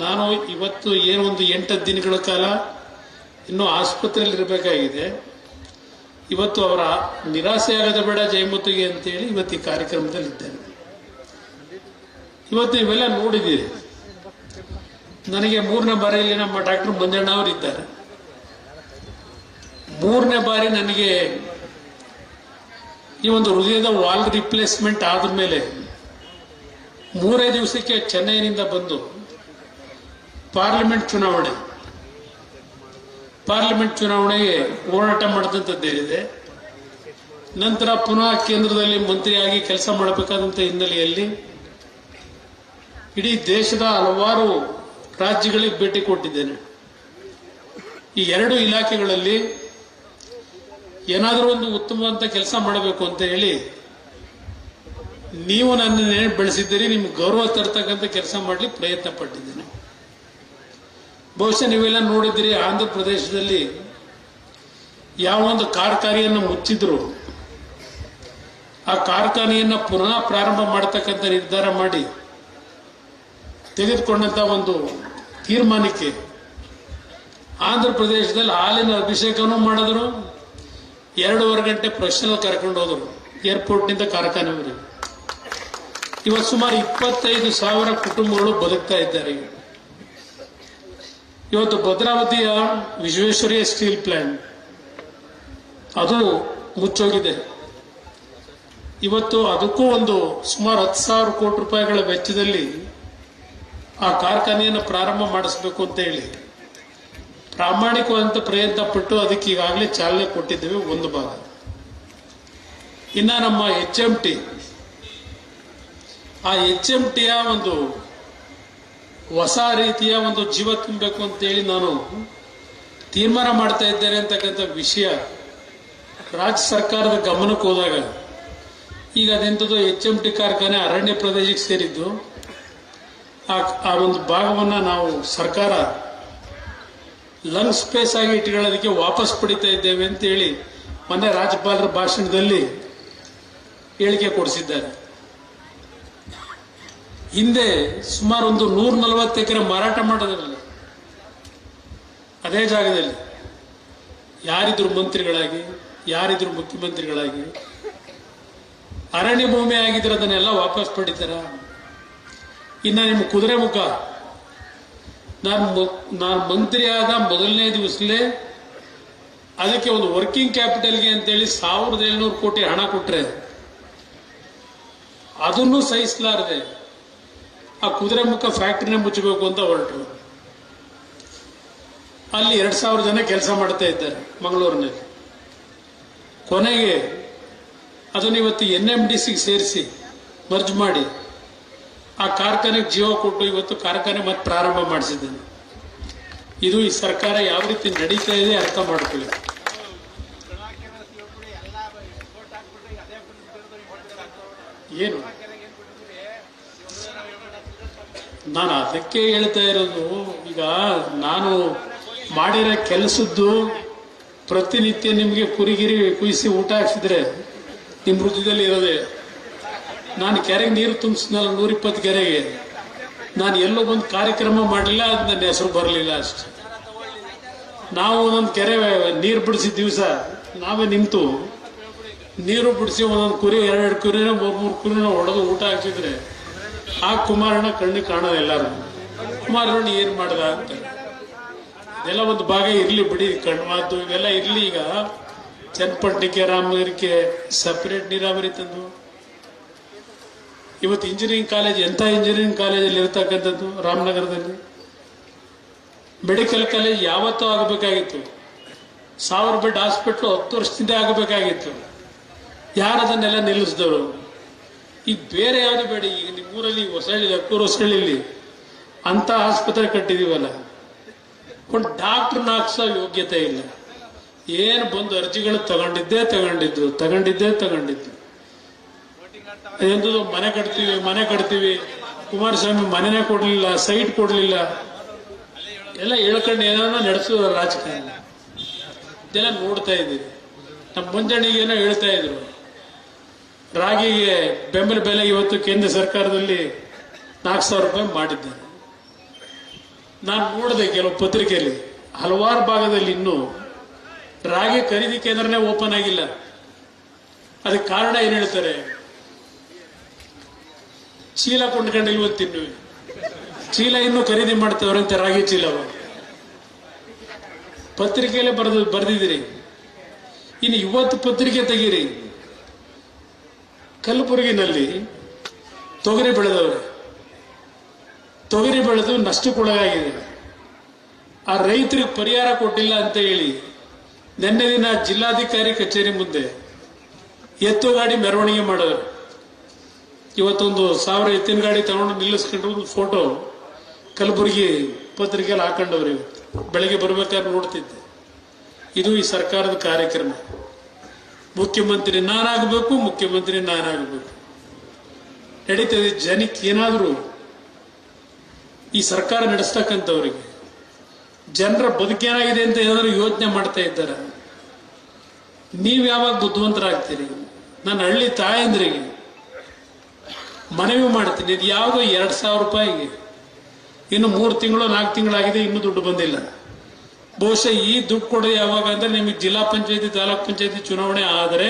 ನಾನು ಇವತ್ತು ಏನೊಂದು 8 ದಿನಗಳ ಕಾಲ ಇನ್ನೂ ಆಸ್ಪತ್ರೆಯಲ್ಲಿ ಇರಬೇಕಾಗಿದೆ. ಇವತ್ತು ಅವರ ನಿರಾಸೆ ಆಗದ ಬೇಡ ಜಯಮುತ್ತಿಗೆ ಅಂತೇಳಿ ಇವತ್ತು ಈ ಕಾರ್ಯಕ್ರಮದಲ್ಲಿ ಇದ್ದೇನೆ. ಇವತ್ತು ನೀವೆಲ್ಲ ನೋಡಿದ್ದೀರಿ. ನನಗೆ 3ನೇ ಬಾರಿಯಲ್ಲಿ ನಮ್ಮ ಡಾಕ್ಟರ್ ಮಂಜಣ್ಣ ಅವರು ಇದ್ದಾರೆ. 3ನೇ ಬಾರಿ ನನಗೆ ಈ ಒಂದು ಹೃದಯದ ವಾಲ್ ರಿಪ್ಲೇಸ್ಮೆಂಟ್ ಆದ ಮೇಲೆ 3 ದಿವಸಕ್ಕೆ ಚೆನ್ನೈನಿಂದ ಬಂದು ಪಾರ್ಲಿಮೆಂಟ್ ಚುನಾವಣೆಗೆ ಹೋರಾಟ ಮಾಡಿದಂಥದ್ದೇನಿದೆ. ನಂತರ ಪುನಃ ಕೇಂದ್ರದಲ್ಲಿ ಮಂತ್ರಿಯಾಗಿ ಕೆಲಸ ಮಾಡಬೇಕಾದಂಥ ಹಿನ್ನೆಲೆಯಲ್ಲಿ ಇಡೀ ದೇಶದ ಹಲವಾರು ರಾಜ್ಯಗಳಿಗೆ ಭೇಟಿ ಕೊಟ್ಟಿದ್ದೇನೆ. ಈ 2 ಇಲಾಖೆಗಳಲ್ಲಿ ಏನಾದರೂ ಒಂದು ಉತ್ತಮವಾದ ಕೆಲಸ ಮಾಡಬೇಕು ಅಂತ ಹೇಳಿ ನೀವು ನನ್ನನ್ನೇ ಬೆಳೆಸಿದ್ದೀರಿ. ನಿಮ್ಗೆ ಗೌರವ ತರ್ತಕ್ಕಂಥ ಕೆಲಸ ಮಾಡಲಿಕ್ಕೆ ಪ್ರಯತ್ನ ಪಟ್ಟಿದ್ದೇನೆ. ಬಹುಶಃ ನೀವೆಲ್ಲ ನೋಡಿದ್ದೀರಿ, ಆಂಧ್ರ ಪ್ರದೇಶದಲ್ಲಿ ಯಾವ ಒಂದು ಕಾರ್ಖಾನೆಯನ್ನು ಮುಚ್ಚಿದ್ರು ಆ ಕಾರ್ಖಾನೆಯನ್ನ ಪುನಃ ಪ್ರಾರಂಭ ಮಾಡತಕ್ಕಂಥ ನಿರ್ಧಾರ ಮಾಡಿ ತೆಗೆದುಕೊಂಡಂತ ಒಂದು ತೀರ್ಮಾನಕ್ಕೆ ಆಂಧ್ರ ಪ್ರದೇಶದಲ್ಲಿ ಹಾಲಿನ ಅಭಿಷೇಕನೂ ಮಾಡಿದ್ರು. 2.5 ಗಂಟೆ ಪ್ರಶ್ನೆ ಕರ್ಕೊಂಡು ಹೋದ್ರು ಏರ್ಪೋರ್ಟ್ನಿಂದ ಕಾರ್ಖಾನೆವರೆಗೆ. ಇವತ್ತು ಸುಮಾರು 25,000 ಕುಟುಂಬಗಳು ಬದುಕ್ತಾ ಇದ್ದಾರೆ. ಇವತ್ತು ಭದ್ರಾವತಿಯ ವಿಶ್ವೇಶ್ವರಯ್ಯ ಸ್ಟೀಲ್ ಪ್ಲಾಂಟ್ ಅದು ಮುಚ್ಚೋಗಿದೆ. ಇವತ್ತು ಅದಕ್ಕೂ ಒಂದು ಸುಮಾರು 10,000 ಕೋಟಿ ರೂಪಾಯಿಗಳ ವೆಚ್ಚದಲ್ಲಿ ಆ ಕಾರ್ಖಾನೆಯನ್ನು ಪ್ರಾರಂಭ ಮಾಡಿಸಬೇಕು ಅಂತ ಹೇಳಿ ಪ್ರಾಮಾಣಿಕವಾದಂತ ಪ್ರಯತ್ನ ಪಟ್ಟು ಅದಕ್ಕೆ ಈಗಾಗಲೇ ಚಾಲನೆ ಕೊಟ್ಟಿದ್ದೇವೆ ಒಂದು ಭಾಗ. ಇನ್ನ ನಮ್ಮ HMT, ಆ HMTಯ ಒಂದು ಹೊಸ ರೀತಿಯ ಒಂದು ಜೀವ ತುಂಬಬೇಕು ಅಂತೇಳಿ ನಾನು ತೀರ್ಮಾನ ಮಾಡ್ತಾ ಇದ್ದೇನೆ ಅಂತಕ್ಕಂಥ ವಿಷಯ ರಾಜ್ಯ ಸರ್ಕಾರದ ಗಮನಕ್ಕೆ ಹೋದಾಗ ಈಗ ಅದೆಂಥದ್ದು HMT ಕಾರ್ಖಾನೆ ಅರಣ್ಯ ಪ್ರದೇಶಕ್ಕೆ ಸೇರಿದ್ದು. ಆ ಒಂದು ಭಾಗವನ್ನ ನಾವು ಸರ್ಕಾರ ಲಂಗ್ ಸ್ಪೇಸ್ ಆಗಿ ಇಟ್ಕೊಳ್ಳೋದಕ್ಕೆ ವಾಪಸ್ ಪಡಿತಾ ಇದ್ದೇವೆ ಅಂತ ಹೇಳಿ ಮೊನ್ನೆ ರಾಜ್ಯಪಾಲರ ಭಾಷಣದಲ್ಲಿ ಹೇಳಿಕೆ ಕೊಡಿಸಿದ್ದಾರೆ. ಹಿಂದೆ ಸುಮಾರು ಒಂದು 140 ಎಕರೆ ಮಾರಾಟ ಮಾಡೋದ್ರಲ್ಲ, ಅದೇ ಜಾಗದಲ್ಲಿ ಯಾರಿದ್ರು ಮಂತ್ರಿಗಳಾಗಿ, ಯಾರಿದ್ರು ಮುಖ್ಯಮಂತ್ರಿಗಳಾಗಿ, ಅರಣ್ಯ ಭೂಮಿ ಆಗಿದ್ರೆ ಅದನ್ನೆಲ್ಲ ವಾಪಸ್ ಪಡಿತಾರ? ಇನ್ನ ನಿಮ್ಮ ಕುದುರೆ ಮುಖ, ನಾನು ಮಂತ್ರಿ ಆದ ಮೊದಲನೇ ದಿವಸಲೇ ಅದಕ್ಕೆ ಒಂದು ವರ್ಕಿಂಗ್ ಕ್ಯಾಪಿಟಲ್ಗೆ ಅಂತೇಳಿ 1700 ಕೋಟಿ ಹಣ ಕೊಟ್ರೆ ಅದನ್ನು ಸಹಿಸಲಾರದೆ ಆ ಕುದುರೆ ಮುಖ ಫ್ಯಾಕ್ಟರಿನೇ ಮುಚ್ಚಬೇಕು ಅಂತ ಹೊರಟರು. ಅಲ್ಲಿ 2000 ಜನ ಕೆಲಸ ಮಾಡ್ತಾ ಇದ್ದಾರೆ ಮಂಗಳೂರಿನಲ್ಲಿ. ಕೊನೆಗೆ ಅದನ್ನು ಇವತ್ತು NMDCಗೆ ಸೇರಿಸಿ ಮರ್ಜ್ ಮಾಡಿ ಆ ಕಾರ್ಖಾನೆಗೆ ಜೀವ ಕೊಟ್ಟು ಇವತ್ತು ಕಾರ್ಖಾನೆ ಮತ್ತೆ ಪ್ರಾರಂಭ ಮಾಡಿಸಿದ್ದೇನೆ. ಇದು ಈ ಸರ್ಕಾರ ಯಾವ ರೀತಿ ನಡೀತಾ ಇದೆ ಅರ್ಥ ಮಾಡ್ಕೊಳ್ಳಿ. ಏನು ನಾನು ಅದಕ್ಕೆ ಹೇಳ್ತಾ ಇರೋದು, ಈಗ ನಾನು ಮಾಡಿರೋ ಕೆಲಸದ್ದು ಪ್ರತಿನಿತ್ಯ ನಿಮಗೆ ಕುರಿಗಿರಿ ಕುಯಿಸಿ ಊಟ ಹಾಕ್ಸಿದ್ರೆ ನಿಮ್ಮ ಹೃದಯದಲ್ಲಿ ಇರೋದೇ. ನಾನು ಕೆರೆಗೆ ನೀರು ತುಂಬಿಸಿದ್ನಲ್ಲ 120 ಕೆರೆಗೆ, ನಾನು ಎಲ್ಲೋ ಒಂದು ಕಾರ್ಯಕ್ರಮ ಮಾಡಲಿಲ್ಲ, ಅದು ನನ್ನ ಹೆಸರು ಬರಲಿಲ್ಲ ಅಷ್ಟೆ. ನಾವು ಒಂದೊಂದು ಕೆರೆ ನೀರು ಬಿಡಿಸಿದ ದಿವಸ ನಾವೇ ನಿಂತು ನೀರು ಬಿಡಿಸಿ ಒಂದೊಂದು ಕುರಿ 2 ಕುರಿನ 3 ಕುರಿನ ಹೊಡೆದು ಊಟ ಹಾಕ್ಸಿದ್ರೆ ಆ ಕುಮಾರಣ್ಣ ಕಣ್ಣಿಗೆ ಕಾಣೋದು ಎಲ್ಲರೂ. ಕುಮಾರಣ್ಣ ಏನ್ ಮಾಡ್ದ ಅಂತ ಎಲ್ಲ ಒಂದು ಭಾಗ ಇರ್ಲಿ ಬಿಡಿ, ಕಣ್ಣು ಮಾತು ಇವೆಲ್ಲ ಇರ್ಲಿ. ಈಗ ಚನ್ನಪಟ್ಟಣಕ್ಕೆ ರಾಮನಗರಕ್ಕೆ ಸಪರೇಟ್ ನೀರಾವರಿ ತಂದು ಇವತ್ತು ಇಂಜಿನಿಯರಿಂಗ್ ಕಾಲೇಜ್, ಎಂಥ ಇಂಜಿನಿಯರಿಂಗ್ ಕಾಲೇಜಲ್ಲಿ ಇರ್ತಕ್ಕಂಥದ್ದು ರಾಮನಗರದಲ್ಲಿ. ಮೆಡಿಕಲ್ ಕಾಲೇಜ್ ಯಾವತ್ತೂ ಆಗಬೇಕಾಗಿತ್ತು. 1000 ಬೆಡ್ ಹಾಸ್ಪಿಟ್ಲು 10 ವರ್ಷದಿಂದ ಆಗಬೇಕಾಗಿತ್ತು. ಯಾರದನ್ನೆಲ್ಲ ನಿಲ್ಲಿಸಿದವರು? ಈಗ ಬೇರೆ ಯಾವುದು ಬೇಡ. ಈಗ ನಿಮ್ಮೂರಲ್ಲಿ ಹೊಸಳ್ಳಿ, ಅಕ್ಕೂರು ಹೊಸಳ್ಳಿಲಿ ಅಂತ ಆಸ್ಪತ್ರೆ ಕಟ್ಟಿದೀವಲ್ಲ, ಒಂದು ಡಾಕ್ಟರ್ನ ಹಾಕ್ಸೋ ಯೋಗ್ಯತೆ ಇಲ್ಲ. ಏನು ಬಂದು ಅರ್ಜಿಗಳು ತಗೊಂಡಿದ್ದು ಎಂದು ಮನೆ ಕಟ್ತೀವಿ ಕುಮಾರಸ್ವಾಮಿ ಮನೆನೇ ಕೊಡ್ಲಿಲ್ಲ, ಸೈಟ್ ಕೊಡ್ಲಿಲ್ಲ, ಎಲ್ಲ ಹೇಳ್ಕೊಂಡು ಏನೋ ನಡೆಸೋ ರಾಜಕಾರಣ ಇದೆಲ್ಲ ನೋಡ್ತಾ ಇದ್ದೀವಿ. ನಮ್ಮ ಮುಂಜಾನೆಗೆ ಏನೋ ಹೇಳ್ತಾ ಇದ್ರು, ರಾಗಿಗೆ ಬೆಂಬಲ ಬೆಲೆ ಇವತ್ತು ಕೇಂದ್ರ ಸರ್ಕಾರದಲ್ಲಿ 4000 ರೂಪಾಯಿ ಮಾಡಿದ್ದಾರೆ. ನಾನು ನೋಡಿದೆ ಕೆಲವು ಪತ್ರಿಕೆಯಲ್ಲಿ ಹಲವಾರು ಭಾಗದಲ್ಲಿ ಇನ್ನೂ ರಾಗಿ ಖರೀದಿ ಕೇಂದ್ರನೇ ಓಪನ್ ಆಗಿಲ್ಲ. ಅದಕ್ಕೆ ಕಾರಣ ಏನ್ ಹೇಳ್ತಾರೆ? ಚೀಲ ಕೊಂಡ್ಕೊಂಡಿಲ್ವಂತ ತಿನ್ನುವೆ, ಚೀಲ ಇನ್ನೂ ಖರೀದಿ ಮಾಡ್ತೇವ್ರಂತೆ ರಾಗಿ ಚೀಲವ. ಪತ್ರಿಕೆಯಲ್ಲೇ ಬರೆದಿದ್ದೀರಿ. ಇನ್ನು ಇವತ್ತು ಪತ್ರಿಕೆ ತೆಗೀರಿ, ಕಲಬುರಗಿನಲ್ಲಿ ತೊಗರಿ ಬೆಳೆದವ್ರೆ, ತೊಗರಿ ಬೆಳೆದು ನಷ್ಟಕ್ಕೊಳಗಾಗಿದೆ. ಆ ರೈತರಿಗೆ ಪರಿಹಾರ ಕೊಟ್ಟಿಲ್ಲ ಅಂತ ಹೇಳಿ ನಿನ್ನೆ ದಿನ ಜಿಲ್ಲಾಧಿಕಾರಿ ಕಚೇರಿ ಮುಂದೆ ಎತ್ತು ಗಾಡಿ ಮೆರವಣಿಗೆ ಮಾಡೋರು. ಇವತ್ತೊಂದು 1000 ಎತ್ತಿನ ಗಾಡಿ ತಗೊಂಡು ನಿಲ್ಲಿಸ್ಕೊಂಡ್ರು ಒಂದು ಫೋಟೋ ಕಲಬುರಗಿ ಪತ್ರಿಕೆಯಲ್ಲಿ ಹಾಕೊಂಡವ್ರು. ಇವತ್ತು ಬೆಳಗ್ಗೆ ಬರ್ಬೇಕಾದ್ರೆ ನೋಡ್ತಿದ್ದೆ. ಇದು ಈ ಸರ್ಕಾರದ ಕಾರ್ಯಕ್ರಮ. ಮುಖ್ಯಮಂತ್ರಿ ನಾನಾಗಬೇಕು ನಡೀತದೆ. ಜನಕ್ಕೆ ಏನಾದರೂ ಈ ಸರ್ಕಾರ ನಡೆಸ್ತಕ್ಕಂಥವ್ರಿಗೆ ಜನರ ಬದುಕೇನಾಗಿದೆ ಅಂತ ಏನಾದರೂ ಯೋಚನೆ ಮಾಡ್ತಾ ಇದ್ದಾರೆ. ನೀವು ಯಾವಾಗ ಬುದ್ಧಿವಂತರಾಗ್ತೀರಿ? ನಾನು ಹಳ್ಳಿ ತಾಯಂದ್ರಿಗೆ ಮನವಿ ಮಾಡ್ತೀನಿ, ಇದು ಯಾವುದೋ 2000 ರೂಪಾಯಿಗೆ ಇನ್ನು 3 ತಿಂಗಳು 4 ತಿಂಗಳಾಗಿದೆ, ಇನ್ನೂ ದುಡ್ಡು ಬಂದಿಲ್ಲ. ಬಹುಶಃ ಈ ದುಡ್ಡು ಕೊಡೋದು ಯಾವಾಗ ಅಂದ್ರೆ ನಿಮಗೆ ಜಿಲ್ಲಾ ಪಂಚಾಯತಿ ತಾಲೂಕ್ ಪಂಚಾಯತಿ ಚುನಾವಣೆ ಆದರೆ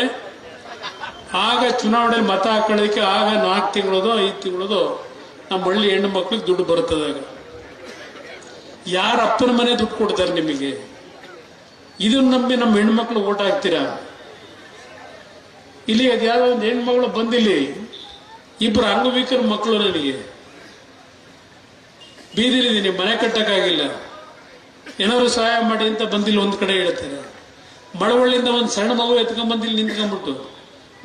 ಆಗ ಚುನಾವಣೆಯಲ್ಲಿ ಮತ ಹಾಕೊಳ್ಳೋದಕ್ಕೆ ಆಗ 4 ತಿಂಗಳದೋ 5 ತಿಂಗಳದೋ ನಮ್ಮ ಹಳ್ಳಿ ಹೆಣ್ಣು ಮಕ್ಳಿಗೆ ದುಡ್ಡು ಬರ್ತದಾಗ ಯಾರ ಅಪ್ಪನ ಮನೆ ದುಡ್ಡು ಕೊಡ್ತಾರೆ ನಿಮಗೆ? ಇದನ್ನ ನಂಬಿ ನಮ್ಮ ಹೆಣ್ಮಕ್ಳು ಓಟ್ ಹಾಕ್ತೀರಾ? ಇಲ್ಲಿ ಅದ್ಯಾವುದೋ ಒಂದು ಹೆಣ್ಮಗಳು ಬಂದಿಲ್ಲಿ, 2 ಅಂಗವಿಕಲ ಮಕ್ಕಳು, ನನಗೆ ಬೀದಿಲಿದ್ದೀನಿ, ಮನೆ ಕಟ್ಟಕ್ಕಾಗಿಲ್ಲ, ಏನಾದ್ರು ಸಹಾಯ ಮಾಡಿ ಅಂತ ಬಂದಿಲ್ಲ. ಒಂದ್ ಕಡೆ ಹೇಳ್ತಾರೆ, ಮಳವಳ್ಳಿಯಿಂದ ಒಂದು ಸಣ್ಣ ಮಗು ಎತ್ಕೊಂಡ್ ಬಂದಿಲ್ಲಿ ನಿಂತ್ಕೊಂಡ್ಬಿಟ್ಟು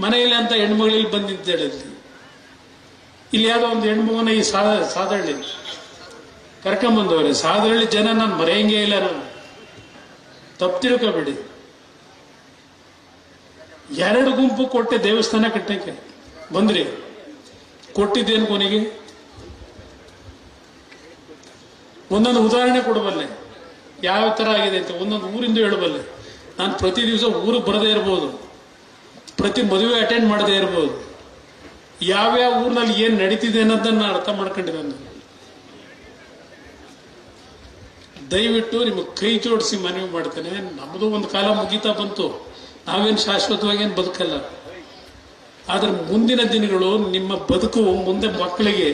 ಮನೆಯಲ್ಲಿ ಅಂತ ಹೆಣ್ಮಗಳಲ್ಲಿ ಬಂದು ನಿಂತ ಹೇಳಿದ್ವಿ. ಇಲ್ಲಿ ಯಾವುದೋ ಒಂದು ಹೆಣ್ಮಗುನ ಈ ಸಾದಹಳ್ಳಿ ಕರ್ಕೊಂಬಂದವ್ರೆ. ಸಾದಹಳ್ಳಿ ಜನ ನಾನು ಮರೆಯಂಗೇ ಇಲ್ಲ, ನಾನು ತಪ್ಪು ತಿಳ್ಕೊಬೇಡಿ. 2 ಗುಂಪು ಕೊಟ್ಟೆ ದೇವಸ್ಥಾನ ಕಟ್ಟಕ್ಕೆ ಬಂದ್ರಿ, ಕೊಟ್ಟಿದ್ದೇನು ಕೊನೆಗೆ? ಒಂದೊಂದು ಉದಾಹರಣೆ ಕೊಡಬಲ್ಲೆ, ಯಾವ ಥರ ಆಗಿದೆ ಅಂತ ಒಂದೊಂದು ಊರಿಂದ ಹೇಳಬಲ್ಲೆ. ನಾನು ಪ್ರತಿ ದಿವಸ ಊರಿಗೆ ಬರದೇ ಇರ್ಬೋದು, ಪ್ರತಿ ಮದುವೆ ಅಟೆಂಡ್ ಮಾಡದೇ ಇರ್ಬೋದು, ಯಾವ್ಯಾವ ಊರಿನಲ್ಲಿ ಏನು ನಡೀತಿದೆ ಅನ್ನೋದನ್ನ ಅರ್ಥ ಮಾಡ್ಕೊಂಡಿದ್ದಾನೆ. ದಯವಿಟ್ಟು ನಿಮಗೆ ಕೈ ಜೋಡಿಸಿ ಮನವಿ ಮಾಡ್ತೇನೆ. ನಮ್ಮದು ಒಂದು ಕಾಲ ಮುಗೀತಾ ಬಂತು, ನಾವೇನು ಶಾಶ್ವತವಾಗಿ ಏನು ಬದುಕಲ್ಲ. ಆದ್ರೆ ಮುಂದಿನ ದಿನಗಳು ನಿಮ್ಮ ಬದುಕು ಮುಂದೆ ಮಕ್ಕಳಿಗೆ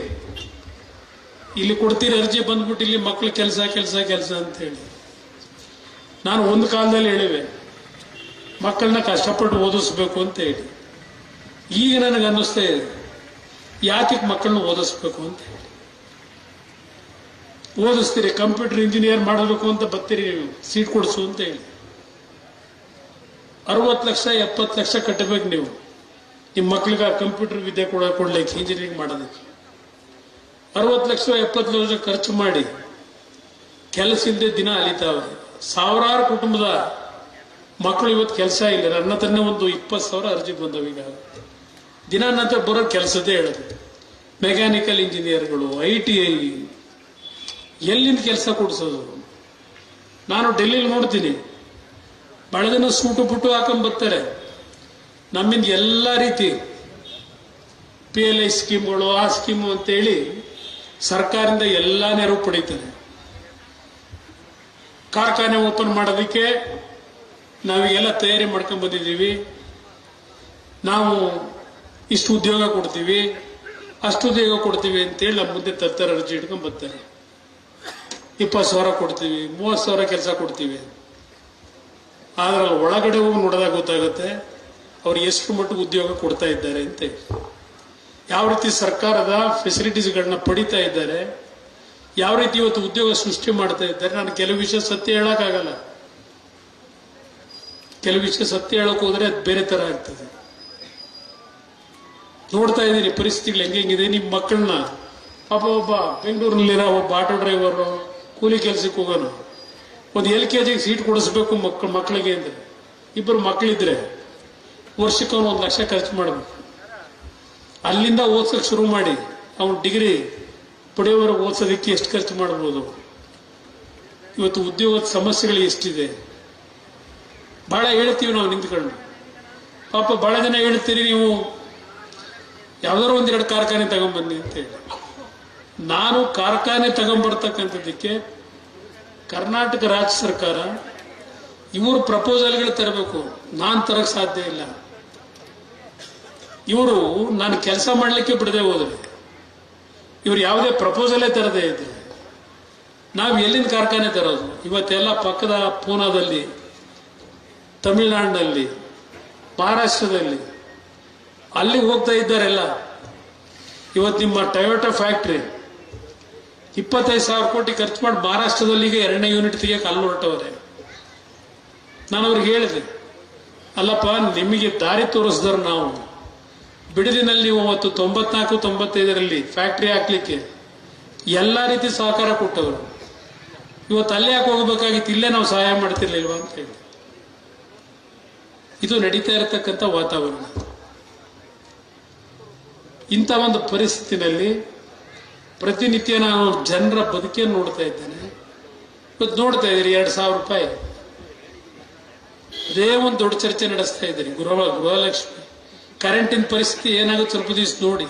ಇಲ್ಲಿ ಕೊಡ್ತೀರಿ ಅರ್ಜಿ ಬಂದ್ಬಿಟ್ಟು ಇಲ್ಲಿ ಮಕ್ಕಳು ಕೆಲಸ ಕೆಲಸ ಕೆಲಸ ಅಂತ ಹೇಳಿ. ನಾನು ಒಂದು ಕಾಲದಲ್ಲಿ ಹೇಳಿವೆ ಮಕ್ಕಳನ್ನ ಕಷ್ಟಪಟ್ಟು ಓದಿಸ್ಬೇಕು ಅಂತ ಹೇಳಿ. ಈಗ ನನಗೆ ಅನ್ನಿಸ್ತಾ ಇದೆ ಯಾಕೆ ಮಕ್ಕಳನ್ನ ಓದಿಸ್ಬೇಕು ಅಂತ ಹೇಳಿ. ಓದಿಸ್ತೀರಿ, ಕಂಪ್ಯೂಟರ್ ಇಂಜಿನಿಯರ್ ಮಾಡಬೇಕು ಅಂತ ಬರ್ತೀರಿ, ನೀವು ಸೀಟ್ ಕೊಡಿಸು ಅಂತ ಹೇಳಿ 60 ಲಕ್ಷ 70 ಲಕ್ಷ ಕಟ್ಟಬೇಕು ನೀವು ನಿಮ್ಮ ಮಕ್ಕಳಿಗೆ ಕಂಪ್ಯೂಟರ್ ವಿದ್ಯೆ ಕೊಡ್ಲಿಕ್ಕೆ, ಇಂಜಿನಿಯರಿಂಗ್ ಮಾಡೋದಕ್ಕೆ. 60 ಲಕ್ಷ 70 ಲಕ್ಷ ಖರ್ಚು ಮಾಡಿ ಕೆಲಸ ಇಲ್ಲದೆ ದಿನ ಅಲಿತಾವೆ. ಸಾವಿರಾರು ಕುಟುಂಬದ ಮಕ್ಕಳು ಇವತ್ತು ಕೆಲಸ ಇಲ್ಲ. ನನ್ನ ಹತ್ರನೇ ಒಂದು 20,000 ಅರ್ಜಿ ಬಂದವು. ಈಗ ದಿನ ನಂತರ ಬರೋ ಕೆಲಸದೇ ಹೇಳೋದು. ಮೆಕ್ಯಾನಿಕಲ್ ಇಂಜಿನಿಯರ್ಗಳು, ITI, ಎಲ್ಲಿಂದ ಕೆಲಸ ಕೊಡಿಸೋದು? ನಾನು ಡೆಲ್ಲಿಲಿ ನೋಡ್ತೀನಿ, ಬಹಳ ಜನ ಸೂಟು ಪುಟ್ಟು ಹಾಕೊಂಡ್ ಬರ್ತಾರೆ. ನಮ್ಮಿಂದ ಎಲ್ಲ ರೀತಿ PLI ಸ್ಕೀಮ್ಗಳು, ಆ ಸ್ಕೀಮು ಅಂತೇಳಿ ಸರ್ಕಾರದಿಂದ ಎಲ್ಲ ನೆರವು ಪಡೀತಾರೆ. ಕಾರ್ಖಾನೆ ಓಪನ್ ಮಾಡೋದಕ್ಕೆ ನಾವೀಗೆಲ್ಲ ತಯಾರಿ ಮಾಡ್ಕೊಂಡ್ ಬಂದಿದ್ದೀವಿ. ನಾವು ಇಷ್ಟು ಉದ್ಯೋಗ ಕೊಡ್ತೀವಿ, ಅಷ್ಟು ಉದ್ಯೋಗ ಕೊಡ್ತೀವಿ ಅಂತೇಳಿ ನಮ್ಮ ಮುಂದೆ ತರ್ತಾರೆ, ಅರ್ಜಿ ಇಟ್ಕೊಂಡ್ ಬರ್ತಾರೆ. 20,000 ಕೊಡ್ತೀವಿ, 30,000 ಕೆಲಸ ಕೊಡ್ತೀವಿ. ಆದ್ರೆ ಅಲ್ಲಿ ಒಳಗಡೆ ಹೋಗಿ ನೋಡಿದಾಗ ಗೊತ್ತಾಗುತ್ತೆ ಅವ್ರು ಎಷ್ಟು ಮಟ್ಟಿಗೆ ಉದ್ಯೋಗ ಕೊಡ್ತಾ ಇದ್ದಾರೆ ಅಂತ. ಯಾವ ರೀತಿ ಸರ್ಕಾರದ ಫೆಸಿಲಿಟೀಸ್ಗಳನ್ನ ಪಡಿತಾ ಇದ್ದಾರೆ, ಯಾವ ರೀತಿ ಇವತ್ತು ಉದ್ಯೋಗ ಸೃಷ್ಟಿ ಮಾಡ್ತಾ ಇದ್ದಾರೆ. ನಾನು ಕೆಲವು ವಿಷಯ ಸತ್ಯ ಹೇಳಕ್ಕಾಗಲ್ಲ, ಕೆಲವು ವಿಷಯ ಸತ್ಯ ಹೇಳಕ್ ಹೋದ್ರೆ ಅದು ಬೇರೆ ತರ ಆಗ್ತದೆ. ನೋಡ್ತಾ ಇದ್ದೀನಿ ಪರಿಸ್ಥಿತಿಗಳು ಹೆಂಗಿದೆ. ನಿಮ್ಮ ಮಕ್ಕಳನ್ನ ಪಾಪ ಒಬ್ಬ ಬೆಂಗಳೂರಿನಲ್ಲಿರೋ ಒಬ್ಬ ಆಟೋ ಡ್ರೈವರು ಕೂಲಿ ಕೆಲ್ಸಕ್ಕೆ ಹೋಗೋನು, ಒಂದು LKG ಸೀಟ್ ಕೊಡಿಸ್ಬೇಕು ಮಕ್ಕಳಿಗೆ ಅಂದ್ರೆ, 2 ಮಕ್ಕಳಿದ್ರೆ ವರ್ಷಕ್ಕೆ ಅವನು 1 ಲಕ್ಷ ಖರ್ಚು ಮಾಡಬೇಕು. ಅಲ್ಲಿಂದ ಓದ್ಸಕ್ ಶುರು ಮಾಡಿ ಅವನು ಡಿಗ್ರಿ ಪಡೆಯುವವರೆಗೆ ಓದಿಸೋದಕ್ಕೆ ಎಷ್ಟು ಖರ್ಚು ಮಾಡ್ಬೋದು? ಇವತ್ತು ಉದ್ಯೋಗದ ಸಮಸ್ಯೆಗಳು ಎಷ್ಟಿದೆ. ಬಹಳ ಹೇಳ್ತೀವಿ ನಾವು ನಿಂತ್ಕೊಂಡು. ಪಾಪ ಬಹಳ ಜನ ಹೇಳ್ತೀರಿ ನೀವು ಯಾವ್ದಾರು 1-2 ಕಾರ್ಖಾನೆ ತಗೊಂಡ್ಬನ್ನಿ ಅಂತ ಹೇಳಿ. ನಾನು ಕಾರ್ಖಾನೆ ತಗೊಂಡ್ಬರ್ತಕ್ಕಂಥದ್ದಕ್ಕೆ ಕರ್ನಾಟಕ ರಾಜ್ಯ ಸರ್ಕಾರ ಇವರು ಪ್ರಪೋಸಲ್ಗಳು ತರಬೇಕು, ನಾನು ತರಕ್ ಸಾಧ್ಯ ಇಲ್ಲ. ಇವರು ನಾನು ಕೆಲಸ ಮಾಡಲಿಕ್ಕೆ ಬಿಡದೆ ಹೋದ್ರೆ, ಇವರು ಯಾವುದೇ ಪ್ರಪೋಸಲೇ ತರದೇ ಇದ್ರೆ ನಾವು ಎಲ್ಲಿಂದ ಕಾರ್ಖಾನೆ ತರೋದು? ಇವತ್ತೆಲ್ಲ ಪಕ್ಕದ ಪೂನಾದಲ್ಲಿ, ತಮಿಳುನಾಡಿನಲ್ಲಿ, ಮಹಾರಾಷ್ಟ್ರದಲ್ಲಿ ಅಲ್ಲಿ ಹೋಗ್ತಾ ಇದ್ದಾರೆಲ್ಲ. ಇವತ್ತು ನಿಮ್ಮ ಟೊಯೋಟಾ ಫ್ಯಾಕ್ಟ್ರಿ 25,000 ಕೋಟಿ ಖರ್ಚು ಮಾಡಿ ಮಹಾರಾಷ್ಟ್ರದಲ್ಲಿ ಈಗ 2ನೇ ಯೂನಿಟ್ ತೆಗಿಯಕ್ಕೆ ಅಲ್ಲಿ ಹೊರಟವ್ರೆ. ನಾನು ಅವ್ರಿಗೆ ಹೇಳಿದೆ, ಅಲ್ಲಪ್ಪ ನಿಮಗೆ ದಾರಿ ತೋರಿಸಿದ್ರು ನಾವು. ಬಿಡದಿನಲ್ಲಿ ನೀವು ಅವತ್ತು 94-95ರಲ್ಲಿ ಫ್ಯಾಕ್ಟ್ರಿ ಹಾಕ್ಲಿಕ್ಕೆ ಎಲ್ಲ ರೀತಿ ಸಹಕಾರ ಕೊಟ್ಟವರು. ಇವತ್ತು ಅಲ್ಲೇ ಯಾಕೆ ಹೋಗ್ಬೇಕಾಗಿತ್ತು, ಇಲ್ಲೇ ನಾವು ಸಹಾಯ ಮಾಡ್ತಿರ್ಲಿಲ್ವಾ ಅಂತ ಹೇಳಿ. ಇದು ನಡೀತಾ ಇರತಕ್ಕಂಥ ವಾತಾವರಣ. ಇಂಥ ಒಂದು ಪರಿಸ್ಥಿತಿನಲ್ಲಿ ಪ್ರತಿನಿತ್ಯ ನಾನು ಜನರ ಬದುಕನ್ನು ನೋಡ್ತಾ ಇದ್ದೇನೆ. ಇವತ್ತು ನೋಡ್ತಾ ಇದ್ದೀರಿ 2,000 ರೂಪಾಯಿ, ಅದೇ ಒಂದು ದೊಡ್ಡ ಚರ್ಚೆ ನಡೆಸ್ತಾ ಇದ್ದೀರಿ. ಗೃಹಲಕ್ಷ್ಮಿ ಕರೆಂಟಿನ ಪರಿಸ್ಥಿತಿ ಏನಾಗುತ್ತೆ ಸ್ವಲ್ಪ ದಿವಸ ನೋಡಿ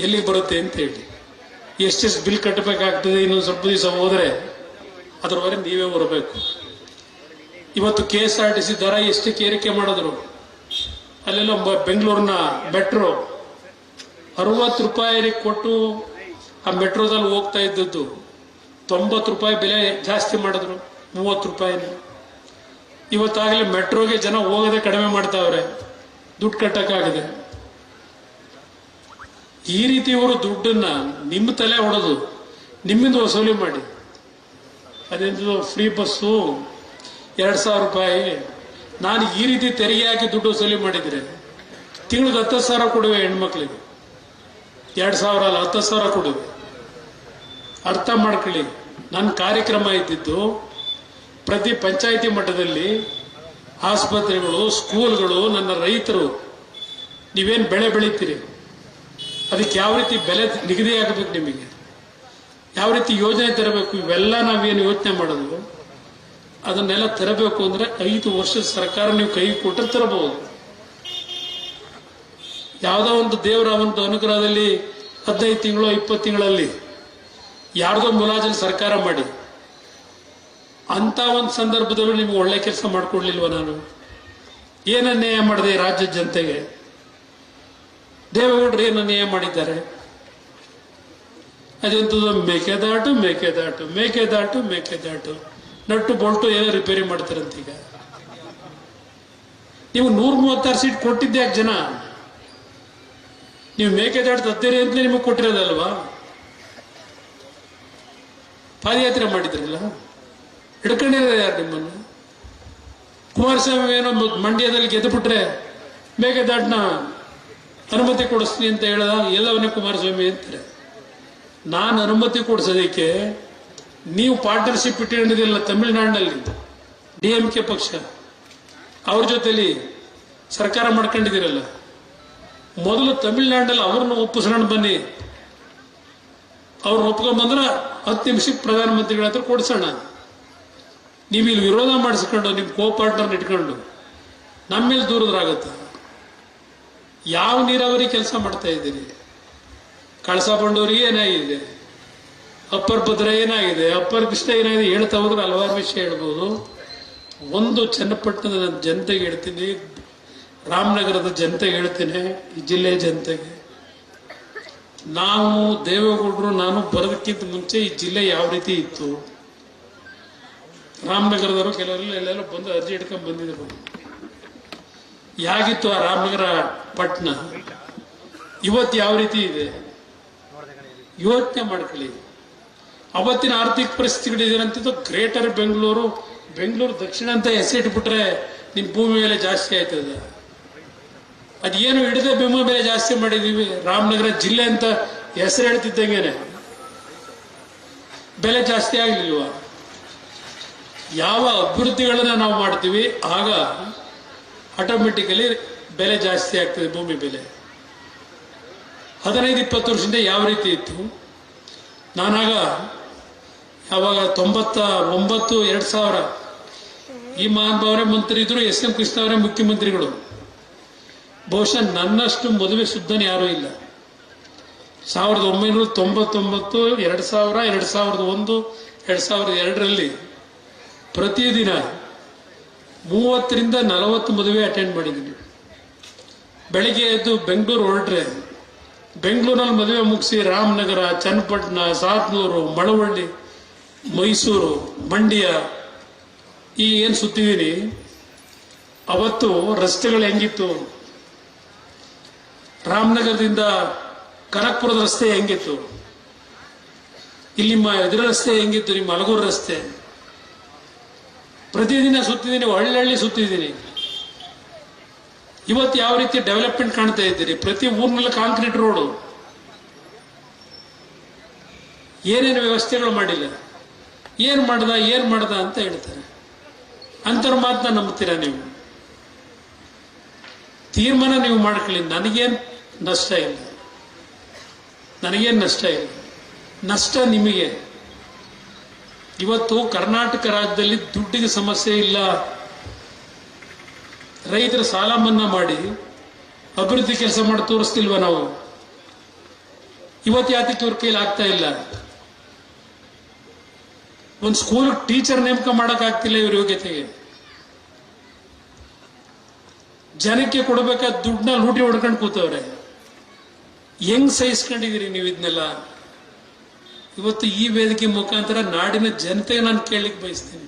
ಎಲ್ಲಿಗೆ ಬರುತ್ತೆ ಅಂತ ಹೇಳಿ. ಎಷ್ಟೆಷ್ಟು ಬಿಲ್ ಕಟ್ಟಬೇಕಾಗ್ತದೆ ಇನ್ನೊಂದು ಸ್ವಲ್ಪ ದಿವಸ ಹೋದ್ರೆ ಅದರವರೆಗೆ ನೀವೇ ಬರಬೇಕು. ಇವತ್ತು KSRTC ದರ ಎಷ್ಟಕ್ಕೆ ಏರಿಕೆ ಮಾಡಿದ್ರು. ಅಲ್ಲೆಲ್ಲ ಬೆಂಗಳೂರಿನ ಮೆಟ್ರೋ 60 ರೂಪಾಯಿ ಕೊಟ್ಟು ಆ ಮೆಟ್ರೋದಲ್ಲಿ ಹೋಗ್ತಾ ಇದ್ದದ್ದು 90 ರೂಪಾಯಿ ಬೆಲೆ ಜಾಸ್ತಿ ಮಾಡಿದ್ರು, 30 ರೂಪಾಯಿನ. ಇವತ್ತಾಗಲೇ ಮೆಟ್ರೋಗೆ ಜನ ಹೋಗದೆ ಕಡಿಮೆ ಮಾಡ್ತಾವ್ರೆ, ದುಡ್ಡು ಕಟ್ಟಕ್ಕಾಗದೆ. ಈ ರೀತಿ ಇವರು ದುಡ್ಡನ್ನ ನಿಮ್ಮ ತಲೆ ಹೊಡೆದು ನಿಮ್ಮಿಂದ ವಸೂಲಿ ಮಾಡಿ, ಅದೇನು ಫ್ರೀ ಬಸ್ಸು 2,000 ರೂಪಾಯಿ, ನಾನು ಈ ರೀತಿ ತೆರಿಗೆ ಹಾಕಿ ದುಡ್ಡು ವಸೂಲಿ ಮಾಡಿದ್ರೆ ತಿಂಗಳಿಗೆ 10,000 ಕೊಡುವೆ ಹೆಣ್ಮಕ್ಳಿಗೆ. 2,000 ಅಲ್ಲ, 10,000 ಕೊಡುವೆ. ಅರ್ಥ ಮಾಡ್ಕೊಳ್ಳಿ. ನನ್ನ ಕಾರ್ಯಕ್ರಮ ಇದ್ದಿದ್ದು ಪ್ರತಿ ಪಂಚಾಯಿತಿ ಮಟ್ಟದಲ್ಲಿ ಆಸ್ಪತ್ರೆಗಳು, ಸ್ಕೂಲ್ಗಳು, ನನ್ನ ರೈತರು, ನೀವೇನು ಬೆಳೆ ಬೆಳೀತೀರಿ ಅದಕ್ಕೆ ಯಾವ ರೀತಿ ಬೆಲೆ ನಿಗದಿ ಆಗಬೇಕು ನಿಮಗೆ, ಯಾವ ರೀತಿ ಯೋಜನೆ ತರಬೇಕು, ಇವೆಲ್ಲ ನಾವೇನು ಯೋಚನೆ ಮಾಡೋದು ಅದನ್ನೆಲ್ಲ ತರಬೇಕು ಅಂದ್ರೆ 5 ವರ್ಷದ ಸರ್ಕಾರ ನೀವು ಕೈ ಕೊಟ್ಟರೆ ತರಬಹುದು. ಯಾವುದೋ ಒಂದು ದೇವರ ಒಂದು ಅನುಗ್ರಹದಲ್ಲಿ 15 ತಿಂಗಳು 20 ತಿಂಗಳಲ್ಲಿ ಯಾರ್ದೋ ಮುಲಾಜಲ್ಲಿ ಸರ್ಕಾರ ಮಾಡಿ ಅಂತ ಒಂದು ಸಂದರ್ಭದಲ್ಲೂ ನಿಮ್ಗೆ ಒಳ್ಳೆ ಕೆಲಸ ಮಾಡ್ಕೊಡ್ಲಿಲ್ವ? ನಾನು ಏನ ಅನ್ಯಾಯ ಮಾಡಿದೆ ಈ ರಾಜ್ಯದ ಜನತೆಗೆ? ದೇವೇಗೌಡರು ಏನು ಅನ್ಯಾಯ ಮಾಡಿದ್ದಾರೆ? ಅದೆಂತದ್ದು ಮೇಕೆದಾಟು ಮೇಕೆದಾಟು ಮೇಕೆದಾಟು ಮೇಕೆದಾಟು ನಟ್ಟು ಬೋಲ್ಟು ಏನೋ ರಿಪೇರಿ ಮಾಡ್ತಾರಂತೀಗ. ನೀವು 136 ಸೀಟ್ ಕೊಟ್ಟಿದ್ದೆ ಯಾಕೆ ಜನ? ನೀವು ಮೇಕೆದಾಟು ತತ್ತೀರಿ ಅಂತಲೇ ನಿಮಗೆ ಕೊಟ್ಟಿರೋದಲ್ವಾ? ಪಾದಯಾತ್ರೆ ಮಾಡಿದ್ರಲ್ಲ, ಹಿಡ್ಕೊಂಡಿರೋದು ಯಾರು ನಿಮ್ಮನ್ನು? ಕುಮಾರಸ್ವಾಮಿ ಏನೋ ಮಂಡ್ಯದಲ್ಲಿ ಗೆದ್ದುಬಿಟ್ರೆ ಮೇಕೆದಾಟನ ಅನುಮತಿ ಕೊಡಿಸ್ತೀನಿ ಅಂತ ಹೇಳದ, ಎಲ್ಲವನ್ನೇ ಕುಮಾರಸ್ವಾಮಿ ಅಂತಾರೆ. ನಾನು ಅನುಮತಿ ಕೊಡಿಸೋದಕ್ಕೆ ನೀವು ಪಾರ್ಟ್ನರ್ಶಿಪ್ ಇಟ್ಕೊಂಡಿದ್ದಿಲ್ಲ ತಮಿಳುನಾಡಿನಲ್ಲಿ DMK ಪಕ್ಷ, ಅವ್ರ ಜೊತೆಲಿ ಸರ್ಕಾರ ಮಾಡ್ಕೊಂಡಿದ್ದೀರಲ್ಲ. ಮೊದಲು ತಮಿಳುನಾಡಿನಲ್ಲಿ ಅವ್ರನ್ನ ಒಪ್ಪಿಸ್ಕೊಂಡು ಬನ್ನಿ, ಅವ್ರನ್ನ ಒಪ್ಕೊಂಡ್ಬಂದ್ರೆ 10 ನಿಮಿಷಕ್ಕೆ ಪ್ರಧಾನಮಂತ್ರಿಗಳ ಹತ್ರ ಕೊಡ್ಸೋಣ. ನೀವು ಇಲ್ಲಿ ವಿರೋಧ ಮಾಡಿಸ್ಕೊಂಡು ನಿಮ್ಮ ಕೋ ಪಾರ್ಟ್ನರ್ ಇಟ್ಕೊಂಡು ನಮ್ಮ ಮೇಲೆ ದೂರದ್ರಾಗತ್ತ. ಯಾವ ನೀರಾವರಿ ಕೆಲಸ ಮಾಡ್ತಾ ಇದ್ದೀರಿ? ಕಳಸಾ ಬಂಡೂರಿ ಏನಾಗಿದೆ, ಅಪ್ಪರ್ ಭದ್ರ ಏನಾಗಿದೆ, ಅಪ್ಪರ್ ಕೃಷ್ಣ ಏನಾಗಿದೆ, ಹೇಳ್ತಾ ಹೋದ್ರೆ ಹಲವಾರು ವಿಷಯ ಹೇಳ್ಬೋದು. ಒಂದು ಚನ್ನಪಟ್ಟಣದ ಜನತೆಗೆ ಹೇಳ್ತೀನಿ, ರಾಮನಗರದ ಜನತೆಗೆ ಹೇಳ್ತೇನೆ, ಈ ಜಿಲ್ಲೆಯ ಜನತೆಗೆ, ನಾವು ದೇವೇಗೌಡರು ನಾನು ಬರೋದಕ್ಕಿಂತ ಮುಂಚೆ ಈ ಜಿಲ್ಲೆ ಯಾವ ರೀತಿ ಇತ್ತು, ರಾಮನಗರದವರು ಕೆಲವರೆಲ್ಲ ಎಲ್ಲೆಲ್ಲ ಬಂದು ಅರ್ಜಿ ಇಟ್ಕೊಂಡ್ ಬಂದಿದ್ರು. ಯಾಗಿತ್ತು ಆ ರಾಮನಗರ ಪಟ್ಟಣ, ಇವತ್ತು ಯಾವ ರೀತಿ ಇದೆ ಯೋಚನೆ ಮಾಡ್ಕೊಳ್ಳಿ. ಅವತ್ತಿನ ಆರ್ಥಿಕ ಪರಿಸ್ಥಿತಿಗಳಿದೆ. ಗ್ರೇಟರ್ ಬೆಂಗಳೂರು ದಕ್ಷಿಣ ಅಂತ ಹೆಸರಿಟ್ಬಿಟ್ರೆ ನಿಮ್ ಭೂಮಿ ಬೆಲೆ ಜಾಸ್ತಿ ಆಯ್ತದ. ಅದೇನು ಹಿಡಿದ ಭೂಮಿ ಬೆಲೆ ಜಾಸ್ತಿ ಮಾಡಿದೀವಿ. ರಾಮನಗರ ಜಿಲ್ಲೆ ಅಂತ ಹೆಸರು ಹೇಳ್ತಿದ್ದಂಗೆನೆ ಬೆಲೆ ಜಾಸ್ತಿ ಆಗ್ಲಿಲ್ವಾ? ಯಾವ ಅಭಿವೃದ್ಧಿಗಳನ್ನ ನಾವು ಮಾಡ್ತೀವಿ ಆಗ ಆಟೋಮೆಟಿಕಲಿ ಬೆಲೆ ಜಾಸ್ತಿ ಆಗ್ತದೆ, ಭೂಮಿ ಬೆಲೆ. 15-20 ವರ್ಷದಿಂದ ಯಾವ ರೀತಿ ಇತ್ತು? ನಾನಾಗ ಯಾವಾಗ 99-2000 ಈ ಮಹಾನುಭಾವರೇ ಮಂತ್ರಿ ಇದ್ರು, SM ಕೃಷ್ಣ ಅವರೇ ಮುಖ್ಯಮಂತ್ರಿಗಳು. ಬಹುಶಃ ನನ್ನಷ್ಟು ಮದುವೆ ಶುದ್ಧನ ಯಾರೂ ಇಲ್ಲ. 1999, 2000, 2001, 2002ರಲ್ಲಿ ಪ್ರತಿದಿನ 30ರಿಂದ 40 ಮದುವೆ ಅಟೆಂಡ್ ಮಾಡಿದ್ದೀನಿ. ಬೆಳಿಗ್ಗೆ ಎದ್ದು ಬೆಂಗಳೂರು ಹೊರಟ್ರೆ ಬೆಂಗಳೂರಲ್ಲಿ ಮದುವೆ ಮುಗಿಸಿ ರಾಮನಗರ, ಚನ್ನಪಟ್ಟಣ, ಸಾತ್ನೂರು, ಮಳವಳ್ಳಿ, ಮೈಸೂರು, ಮಂಡ್ಯ ಈ ಏನ್ ಸುತ್ತಿದ್ದೀನಿ. ಅವತ್ತು ರಸ್ತೆಗಳು ಹೆಂಗಿತ್ತು, ರಾಮನಗರದಿಂದ ಕನಕಪುರದ ರಸ್ತೆ ಹೆಂಗಿತ್ತು, ಇಲ್ಲಿ ಇದರ ರಸ್ತೆ ಹೆಂಗಿತ್ತು, ನಿಮ್ಮ ಮಲಗೂರು ರಸ್ತೆ. ಪ್ರತಿದಿನ ಸುತ್ತಿದ್ದೀನಿ, ಹಳ್ಳಿ ಸುತ್ತಿದ್ದೀನಿ. ಇವತ್ತು ಯಾವ ರೀತಿ ಡೆವಲಪ್ಮೆಂಟ್ ಕಾಣ್ತಾ ಇದ್ದೀರಿ? ಪ್ರತಿ ಊರಿನಲ್ಲಿ ಕಾಂಕ್ರೀಟ್ ರೋಡು, ಏನೇನು ವ್ಯವಸ್ಥೆಗಳು ಮಾಡಿಲ್ಲ. ಏನ್ ಮಾಡ್ದ ಅಂತ ಹೇಳ್ತಾರೆ. ಅಂತರ ಮಾತನ್ನ ನಂಬ್ತೀರಾ ನೀವು? ತೀರ್ಮಾನ ನೀವು ಮಾಡ್ಕೊಳ್ಳಿ. ನನಗೇನ್ ನಷ್ಟ ಇಲ್ಲ, ನಷ್ಟ ನಿಮಗೆ. ಇವತ್ತು ಕರ್ನಾಟಕ ರಾಜ್ಯದಲ್ಲಿ ದುಡ್ಡಿಗೆ ಸಮಸ್ಯೆ ಇಲ್ಲ. ರೈತರ ಸಾಲ ಮನ್ನಾ ಮಾಡಿ ಅಭಿವೃದ್ಧಿ ಕೆಲಸ ಮಾಡಿ ತೋರಿಸ್ತಿಲ್ವ ನಾವು? ಇವತ್ತು ಯಾತಕ್ಕೆ ಇವ್ರ ಕೈಲಿ ಆಗ್ತಾ ಇಲ್ಲ? ಒಂದು ಸ್ಕೂಲ್ ಟೀಚರ್ ನೇಮಕ ಮಾಡಕ್ ಆಗ್ತಿಲ್ಲ ಇವ್ರ ಯೋಗ್ಯತೆಗೆ. ಜನಕ್ಕೆ ಕೊಡಬೇಕಾದ ದುಡ್ಡನ್ನ ಲೂಟಿ ಹೊಡ್ಕೊಂಡು ಕೂತವ್ರೆ. ಹೆಂಗ್ ಸಹಿಸ್ಕೊಂಡಿದ್ದೀರಿ ನೀವು ಇದನ್ನೆಲ್ಲ? ಇವತ್ತು ಈ ವೇದಿಕೆ ಮುಖಾಂತರ ನಾಡಿನ ಜನತೆಗೆ ನಾನು ಕೇಳಲಿಕ್ಕೆ ಬಯಸ್ತೀನಿ,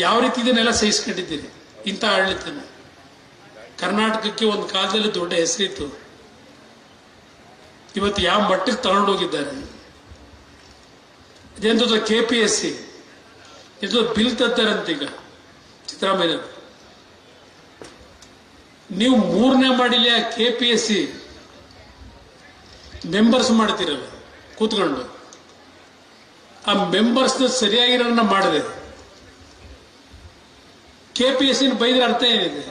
ಯಾವ ರೀತಿ ಇದನ್ನೆಲ್ಲ ಸಹಿಸ್ಕೊಂಡಿದ್ದೀರಿ? ಇಂಥ ಆಡಳಿತನ ಕರ್ನಾಟಕಕ್ಕೆ ಒಂದು ಕಾಲದಲ್ಲಿ ದೊಡ್ಡ ಹೆಸರಿತ್ತು, ಇವತ್ತು ಯಾವ ಮಟ್ಟಕ್ಕೆ ತಗೊಂಡೋಗಿದ್ದಾರೆ? ಇದೆಂತದ್ದು KPSC ಇದು ಬಿಲ್ ತತ್ತಾರಂತೀಗ ಸಿದ್ದರಾಮಯ್ಯ. ನೀವು 3ನೇ ಮಾಡಿಲ್ಲ KPSC ಮೆಂಬರ್ಸ್ ಮಾಡ್ತಿರಲ್ಲ ಕೂತ್ಕೊಂಡು, ಆ ಮೆಂಬರ್ಸ್ ಸರಿಯಾಗಿರೋನ್ನ ಮಾಡಿದೆ. KPSC ಬೈದ್ರೆ ಅರ್ಥ ಏನಿದೆ?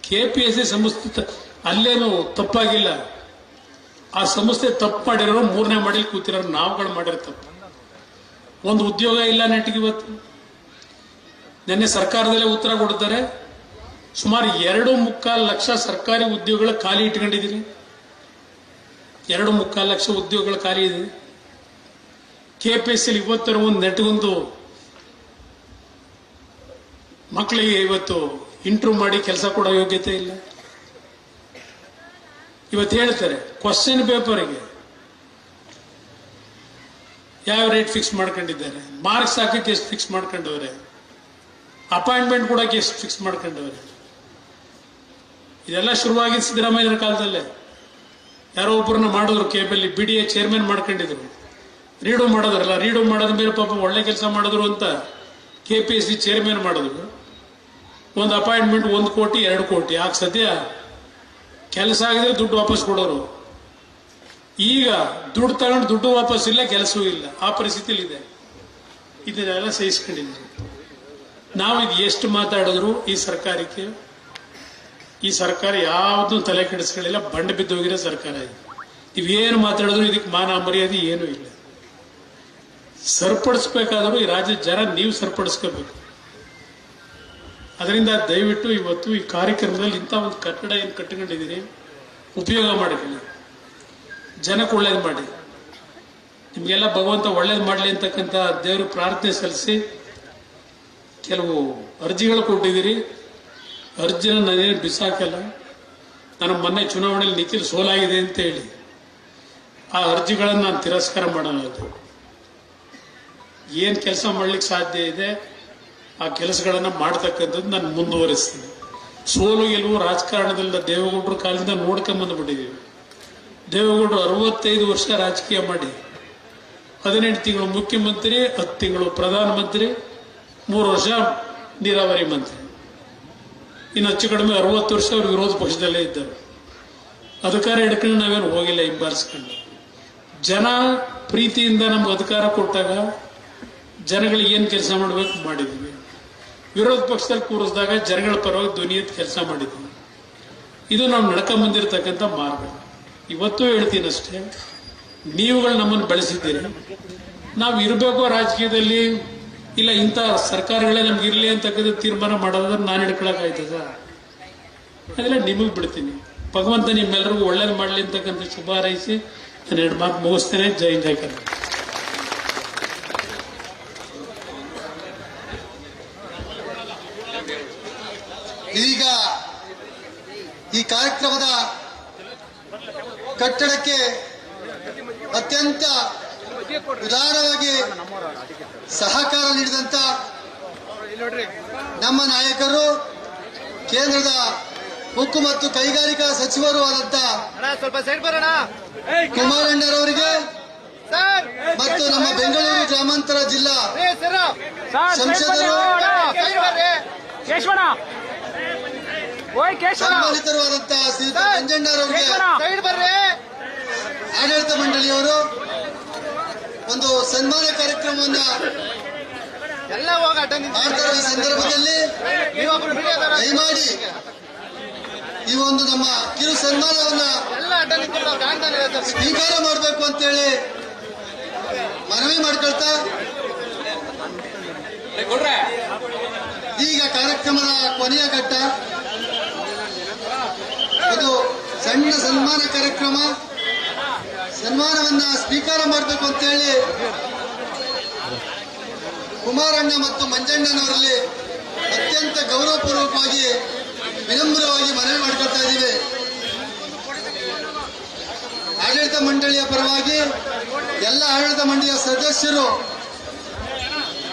KPSC ಸಂಸ್ಥೆ ಅಲ್ಲೇನು ತಪ್ಪಾಗಿಲ್ಲ. ಆ ಸಂಸ್ಥೆ ತಪ್ಪು ಮಾಡಿರೋ 3ನೇ ಮಾಡಿ ಕೂತಿರೋ ನಾವುಗಳು ಮಾಡಿರೋ ತಪ್ಪು. ಒಂದು ಉದ್ಯೋಗ ಇಲ್ಲ ನೆಟ್ಟಿಗೆ ಇವತ್ತು. ನಿನ್ನೆ ಸರ್ಕಾರದಲ್ಲೇ ಉತ್ತರ ಕೊಡ್ತಾರೆ, ಸುಮಾರು 2.25 ಲಕ್ಷ ಸರ್ಕಾರಿ ಉದ್ಯೋಗಗಳ ಖಾಲಿ ಇಟ್ಕೊಂಡಿದ್ದೀರಿ. 2.25 ಲಕ್ಷ ಉದ್ಯೋಗಗಳ ಖಾಲಿ ಇದೆ. KPSC ಇವತ್ತರ ಒಂದು ನೆಟ್ಗೊಂದು ಮಕ್ಕಳಿಗೆ ಇವತ್ತು ಇಂಟರ್ವ್ಯೂ ಮಾಡಿ ಕೆಲಸ ಕೊಡೋ ಯೋಗ್ಯತೆ ಇಲ್ಲ. ಇವತ್ತು ಹೇಳ್ತಾರೆ ಕ್ವಶನ್ ಪೇಪರ್ಗೆ ಯಾವ ರೇಟ್ ಫಿಕ್ಸ್ ಮಾಡ್ಕೊಂಡಿದ್ದಾರೆ, ಮಾರ್ಕ್ಸ್ ಹಾಕಕ್ಕೆ ಎಷ್ಟು ಫಿಕ್ಸ್ ಮಾಡ್ಕೊಂಡವ್ರೆ, ಅಪಾಯಿಂಟ್ಮೆಂಟ್ ಕೊಡಕ್ಕೆ ಎಷ್ಟು ಫಿಕ್ಸ್ ಮಾಡ್ಕೊಂಡವ್ರೆ. ಇದೆಲ್ಲ ಶುರುವಾಗಿದ್ದು ಸಿದ್ದರಾಮಯ್ಯನ ಕಾಲದಲ್ಲೇ. ಯಾರೋ ಒಬ್ಬರನ್ನ ಮಾಡಿದ್ರು, ಕೇಬಲ್ BDA ಚೇರ್ಮನ್ ಮಾಡ್ಕೊಂಡಿದ್ರು, ರೀಡು ಮಾಡೋದ್ರಲ್ಲ, ರೀಡು ಮಾಡೋದ ಮೇಲೆ ಪಾಪ ಒಳ್ಳೆ ಕೆಲಸ ಮಾಡಿದ್ರು ಅಂತ KPSC ಚೇರ್ಮನ್ ಮಾಡಿದ್ರು. ಒಂದು ಅಪಾಯಿಂಟ್ಮೆಂಟ್ 1 ಕೋಟಿ 2 ಕೋಟಿ. ಆಗ ಸದ್ಯ ಕೆಲಸ ಆಗಿದ್ರೆ ದುಡ್ಡು ವಾಪಸ್ ಕೊಡೋರು. ಈಗ ದುಡ್ಡು ತಗೊಂಡು ದುಡ್ಡು ವಾಪಸ್ ಇಲ್ಲ, ಕೆಲಸವೂ ಇಲ್ಲ, ಆ ಪರಿಸ್ಥಿತಿಲಿ ಇದೆ. ಇದನ್ನೆಲ್ಲ ಸಹಿಸ್ಕೊಂಡಿದ್ದೀವಿ ನಾವು. ಇದು ಎಷ್ಟು ಮಾತಾಡಿದ್ರು ಈ ಸರ್ಕಾರಕ್ಕೆ, ಈ ಸರ್ಕಾರ ಯಾವ್ದು ತಲೆ ಕೆಡಿಸ್ಕೊಳ್ಳಿಲ್ಲ, ಬಂಡ ಬಿದ್ದೋಗಿರೋ ಸರ್ಕಾರ ಇದೆ. ನೀವೇನು ಮಾತಾಡಿದ್ರು ಇದಕ್ಕೆ ಮಾನ ಮರ್ಯಾದೆ ಏನೂ ಇಲ್ಲ. ಸರಿಪಡಿಸ್ಬೇಕಾದ್ರೂ ಈ ರಾಜ್ಯದ ಜನ ನೀವು ಸರಿಪಡಿಸ್ಕೋಬೇಕು. ಅದರಿಂದ ದಯವಿಟ್ಟು ಇವತ್ತು ಈ ಕಾರ್ಯಕ್ರಮದಲ್ಲಿ ಇಂಥ ಒಂದು ಕಟ್ಟಡ ಏನು ಕಟ್ಟಿಕೊಂಡಿದ್ದೀರಿ, ಉಪಯೋಗ ಮಾಡಿಕೊಳ್ಳಿ, ಜನಕ್ಕೆ ಒಳ್ಳೇದು ಮಾಡಿ. ನಿಮಗೆಲ್ಲ ಭಗವಂತ ಒಳ್ಳೇದು ಮಾಡಲಿ ಅಂತಕ್ಕಂಥ ದೇವರು ಪ್ರಾರ್ಥನೆ ಸಲ್ಲಿಸಿ ಕೆಲವು ಅರ್ಜಿಗಳು ಕೊಟ್ಟಿದ್ದೀರಿ. ಅರ್ಜಿನ ನಾನೇನು ಬಿಸಾಕಲ್ಲ. ನಾನು ಮೊನ್ನೆ ಚುನಾವಣೆಯಲ್ಲಿ ನಿಖಿಲ್ ಸೋಲಾಗಿದೆ ಅಂತ ಹೇಳಿ ಆ ಅರ್ಜಿಗಳನ್ನು ನಾನು ತಿರಸ್ಕಾರ ಮಾಡೋದು. ಏನು ಕೆಲಸ ಮಾಡ್ಲಿಕ್ಕೆ ಸಾಧ್ಯ ಇದೆ ಆ ಕೆಲಸಗಳನ್ನು ಮಾಡ್ತಕ್ಕಂಥದ್ದು ನಾನು ಮುಂದುವರಿಸ್ತೀನಿ. ಸೋಲು ಗೆಲುವು ರಾಜಕಾರಣದಲ್ಲ, ದೇವೇಗೌಡರ ಕಾಲದಿಂದ ನೋಡ್ಕೊಂಬಂದುಬಿಟ್ಟಿದ್ದೀವಿ. ದೇವೇಗೌಡರು 65 ವರ್ಷ ರಾಜಕೀಯ ಮಾಡಿ 18 ತಿಂಗಳು ಮುಖ್ಯಮಂತ್ರಿ, 10 ತಿಂಗಳು ಪ್ರಧಾನಮಂತ್ರಿ, 3 ವರ್ಷ ನೀರಾವರಿ ಮಂತ್ರಿ. ಇನ್ನು ಹೆಚ್ಚು ಕಡಿಮೆ 60 ವರ್ಷ ಅವರು ವಿರೋಧ ಪಕ್ಷದಲ್ಲೇ ಇದ್ದರು. ಅಧಿಕಾರ ಹಿಡ್ಕೊಂಡು ನಾವೇನು ಹೋಗಿಲ್ಲ ಹಿಂಬಾರಿಸ್ಕೊಂಡು. ಜನ ಪ್ರೀತಿಯಿಂದ ನಮ್ಗೆ ಅಧಿಕಾರ ಕೊಟ್ಟಾಗ ಜನಗಳಿಗೆ ಏನು ಕೆಲಸ ಮಾಡಬೇಕು ಮಾಡಿದ್ವಿ. ವಿರೋಧ ಪಕ್ಷದಲ್ಲಿ ಕೂರಿಸಿದಾಗ ಜನಗಳ ಪರವಾಗಿ ಧ್ವನಿ ಎತ್ತಿ ಕೆಲಸ ಮಾಡಿದ್ವಿ. ಇದು ನಾವು ನಡ್ಕೊಂಬಂದಿರತಕ್ಕಂಥ ಮಾರ್ಗ. ಇವತ್ತು ಹೇಳ್ತೀನಿ ಅಷ್ಟೇ, ನೀವುಗಳು ನಮ್ಮನ್ನು ಬೆಳೆಸಿದ್ದೀರಿ. ನಾವು ಇರಬೇಕು ರಾಜಕೀಯದಲ್ಲಿ, ಇಲ್ಲ ಇಂಥ ಸರ್ಕಾರಗಳೇ ನಮ್ಗೆ ಇರಲಿ ಅಂತಕ್ಕಂಥ ತೀರ್ಮಾನ ಮಾಡೋದ್ರೆ ನಾನು ಹಿಡ್ಕೊಳಕ್ಕಾಯ್ತದ? ಅದೆಲ್ಲ ನಿಮಗೆ ಬಿಡ್ತೀನಿ. ಭಗವಂತ ನಿಮ್ಮೆಲ್ಲರಿಗೂ ಒಳ್ಳೇದು ಮಾಡಲಿ ಅಂತಕ್ಕಂಥ ಶುಭ ಹಾರೈಸಿ ನಾನು 2 ಮಾತು ಮುಗಿಸ್ತೇನೆ. ಜೈ ಜೈ ಕರ್ನಾಟಕ. ಇದೀಗ ಈ ಕಾರ್ಯಕ್ರಮದ ಕಟ್ಟಡಕ್ಕೆ ಅತ್ಯಂತ ಉದಾರವಾಗಿ ಸಹಕಾರ ನೀಡಿದಂತ ನಮ್ಮ ನಾಯಕರು, ಕೇಂದ್ರದ ಉಕ್ಕು ಮತ್ತು ಕೈಗಾರಿಕಾ ಸಚಿವರು ಆದಂತ ಕುಮಾರಣ್ಣರವರಿಗೆ ಮತ್ತು ನಮ್ಮ ಬೆಂಗಳೂರು ಗ್ರಾಮಾಂತರ ಜಿಲ್ಲಾ ಸಂಸದರು, ಸನ್ಮಾನಿತರು ಆದಂತ ಶ್ರೀಯುತ ಮಂಜಣ್ಣರವರಿಗೆ ಆಡಳಿತ ಮಂಡಳಿಯವರು ಒಂದು ಸನ್ಮಾನ ಕಾರ್ಯಕ್ರಮವನ್ನ ಮಾಡ್ತಾರೆ. ಈ ಸಂದರ್ಭದಲ್ಲಿ ದಯಮಾಡಿ ಈ ಒಂದು ನಮ್ಮ ಕಿರು ಸನ್ಮಾನವನ್ನ ಸ್ವೀಕಾರ ಮಾಡಬೇಕು ಅಂತೇಳಿ ಮನವಿ ಮಾಡ್ಕೊಳ್ತಾ, ಈಗ ಕಾರ್ಯಕ್ರಮದ ಕೊನೆಯ ಘಟ್ಟ ಒಂದು ಸಣ್ಣ ಸನ್ಮಾನ ಕಾರ್ಯಕ್ರಮ. ಸನ್ಮಾನವನ್ನ ಸ್ವೀಕಾರ ಮಾಡಬೇಕು ಅಂತೇಳಿ ಕುಮಾರಣ್ಣ ಮತ್ತು ಮಂಜಣ್ಣನವರಲ್ಲಿ ಅತ್ಯಂತ ಗೌರವಪೂರ್ವಕವಾಗಿ ವಿನಮ್ರವಾಗಿ ಮನವಿ ಮಾಡ್ಕೊಳ್ತಾ ಇದ್ದೀವಿ. ಆಡಳಿತ ಮಂಡಳಿಯ ಪರವಾಗಿ ಎಲ್ಲ ಆಡಳಿತ ಮಂಡಳಿಯ ಸದಸ್ಯರು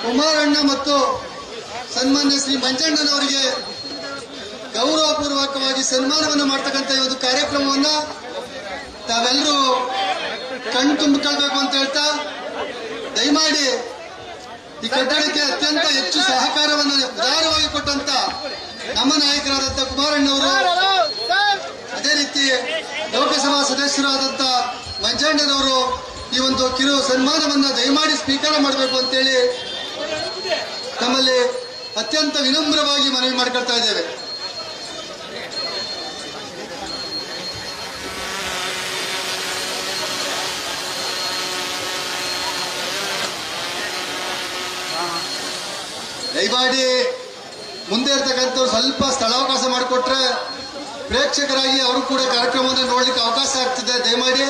ಕುಮಾರಣ್ಣ ಮತ್ತು ಸನ್ಮಾನ್ಯ ಶ್ರೀ ಮಂಜಣ್ಣನವರಿಗೆ ಗೌರವಪೂರ್ವಕವಾಗಿ ಸನ್ಮಾನವನ್ನು ಮಾಡ್ತಕ್ಕಂಥ ಈ ಒಂದು ಕಾರ್ಯಕ್ರಮವನ್ನ ತಾವೆಲ್ಲರೂ ಕಣ್ಣು ತುಂಬಿಕೊಳ್ಬೇಕು ಅಂತ ಹೇಳ್ತಾ, ದಯಮಾಡಿ ಈ ಕಟ್ಟಡಕ್ಕೆ ಅತ್ಯಂತ ಹೆಚ್ಚು ಸಹಕಾರವನ್ನು ಉದಾರವಾಗಿ ಕೊಟ್ಟಂತ ನಮ್ಮ ನಾಯಕರಾದಂಥ ಕುಮಾರಣ್ಣವರು, ಅದೇ ರೀತಿ ಲೋಕಸಭಾ ಸದಸ್ಯರಾದಂಥ ಮಂಜಣ್ಣನವರು ಈ ಒಂದು ಕಿರು ಸನ್ಮಾನವನ್ನ ದಯಮಾಡಿ ಸ್ವೀಕಾರ ಮಾಡಬೇಕು ಅಂತೇಳಿ ನಮ್ಮಲ್ಲಿ ಅತ್ಯಂತ ವಿನಮ್ರವಾಗಿ ಮನವಿ ಮಾಡ್ಕೊಳ್ತಾ ಇದ್ದೇವೆ. ದಯಮಾಡಿ ಮುಂದೆ ಇರ್ತಕ್ಕಂಥವ್ರು ಸ್ವಲ್ಪ ಸ್ಥಳಾವಕಾಶ ಮಾಡಿಕೊಟ್ರೆ ಪ್ರೇಕ್ಷಕರಾಗಿ ಅವರು ಕೂಡ ಕಾರ್ಯಕ್ರಮವನ್ನು ನೋಡ್ಲಿಕ್ಕೆ ಅವಕಾಶ ಆಗ್ತದೆ. ದಯಮಾಡಿ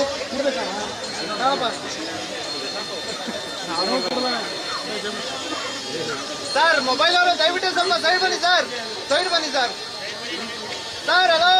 ಸರ್ ಮೊಬೈಲ್ ಅವರು ದಯವಿಟ್ಟು ಸ್ವಲ್ಪ ಸೈಡ್ ಬನ್ನಿ ಸರ್, ಸೈಡ್ ಬನ್ನಿ ಸರ್. Sir hello.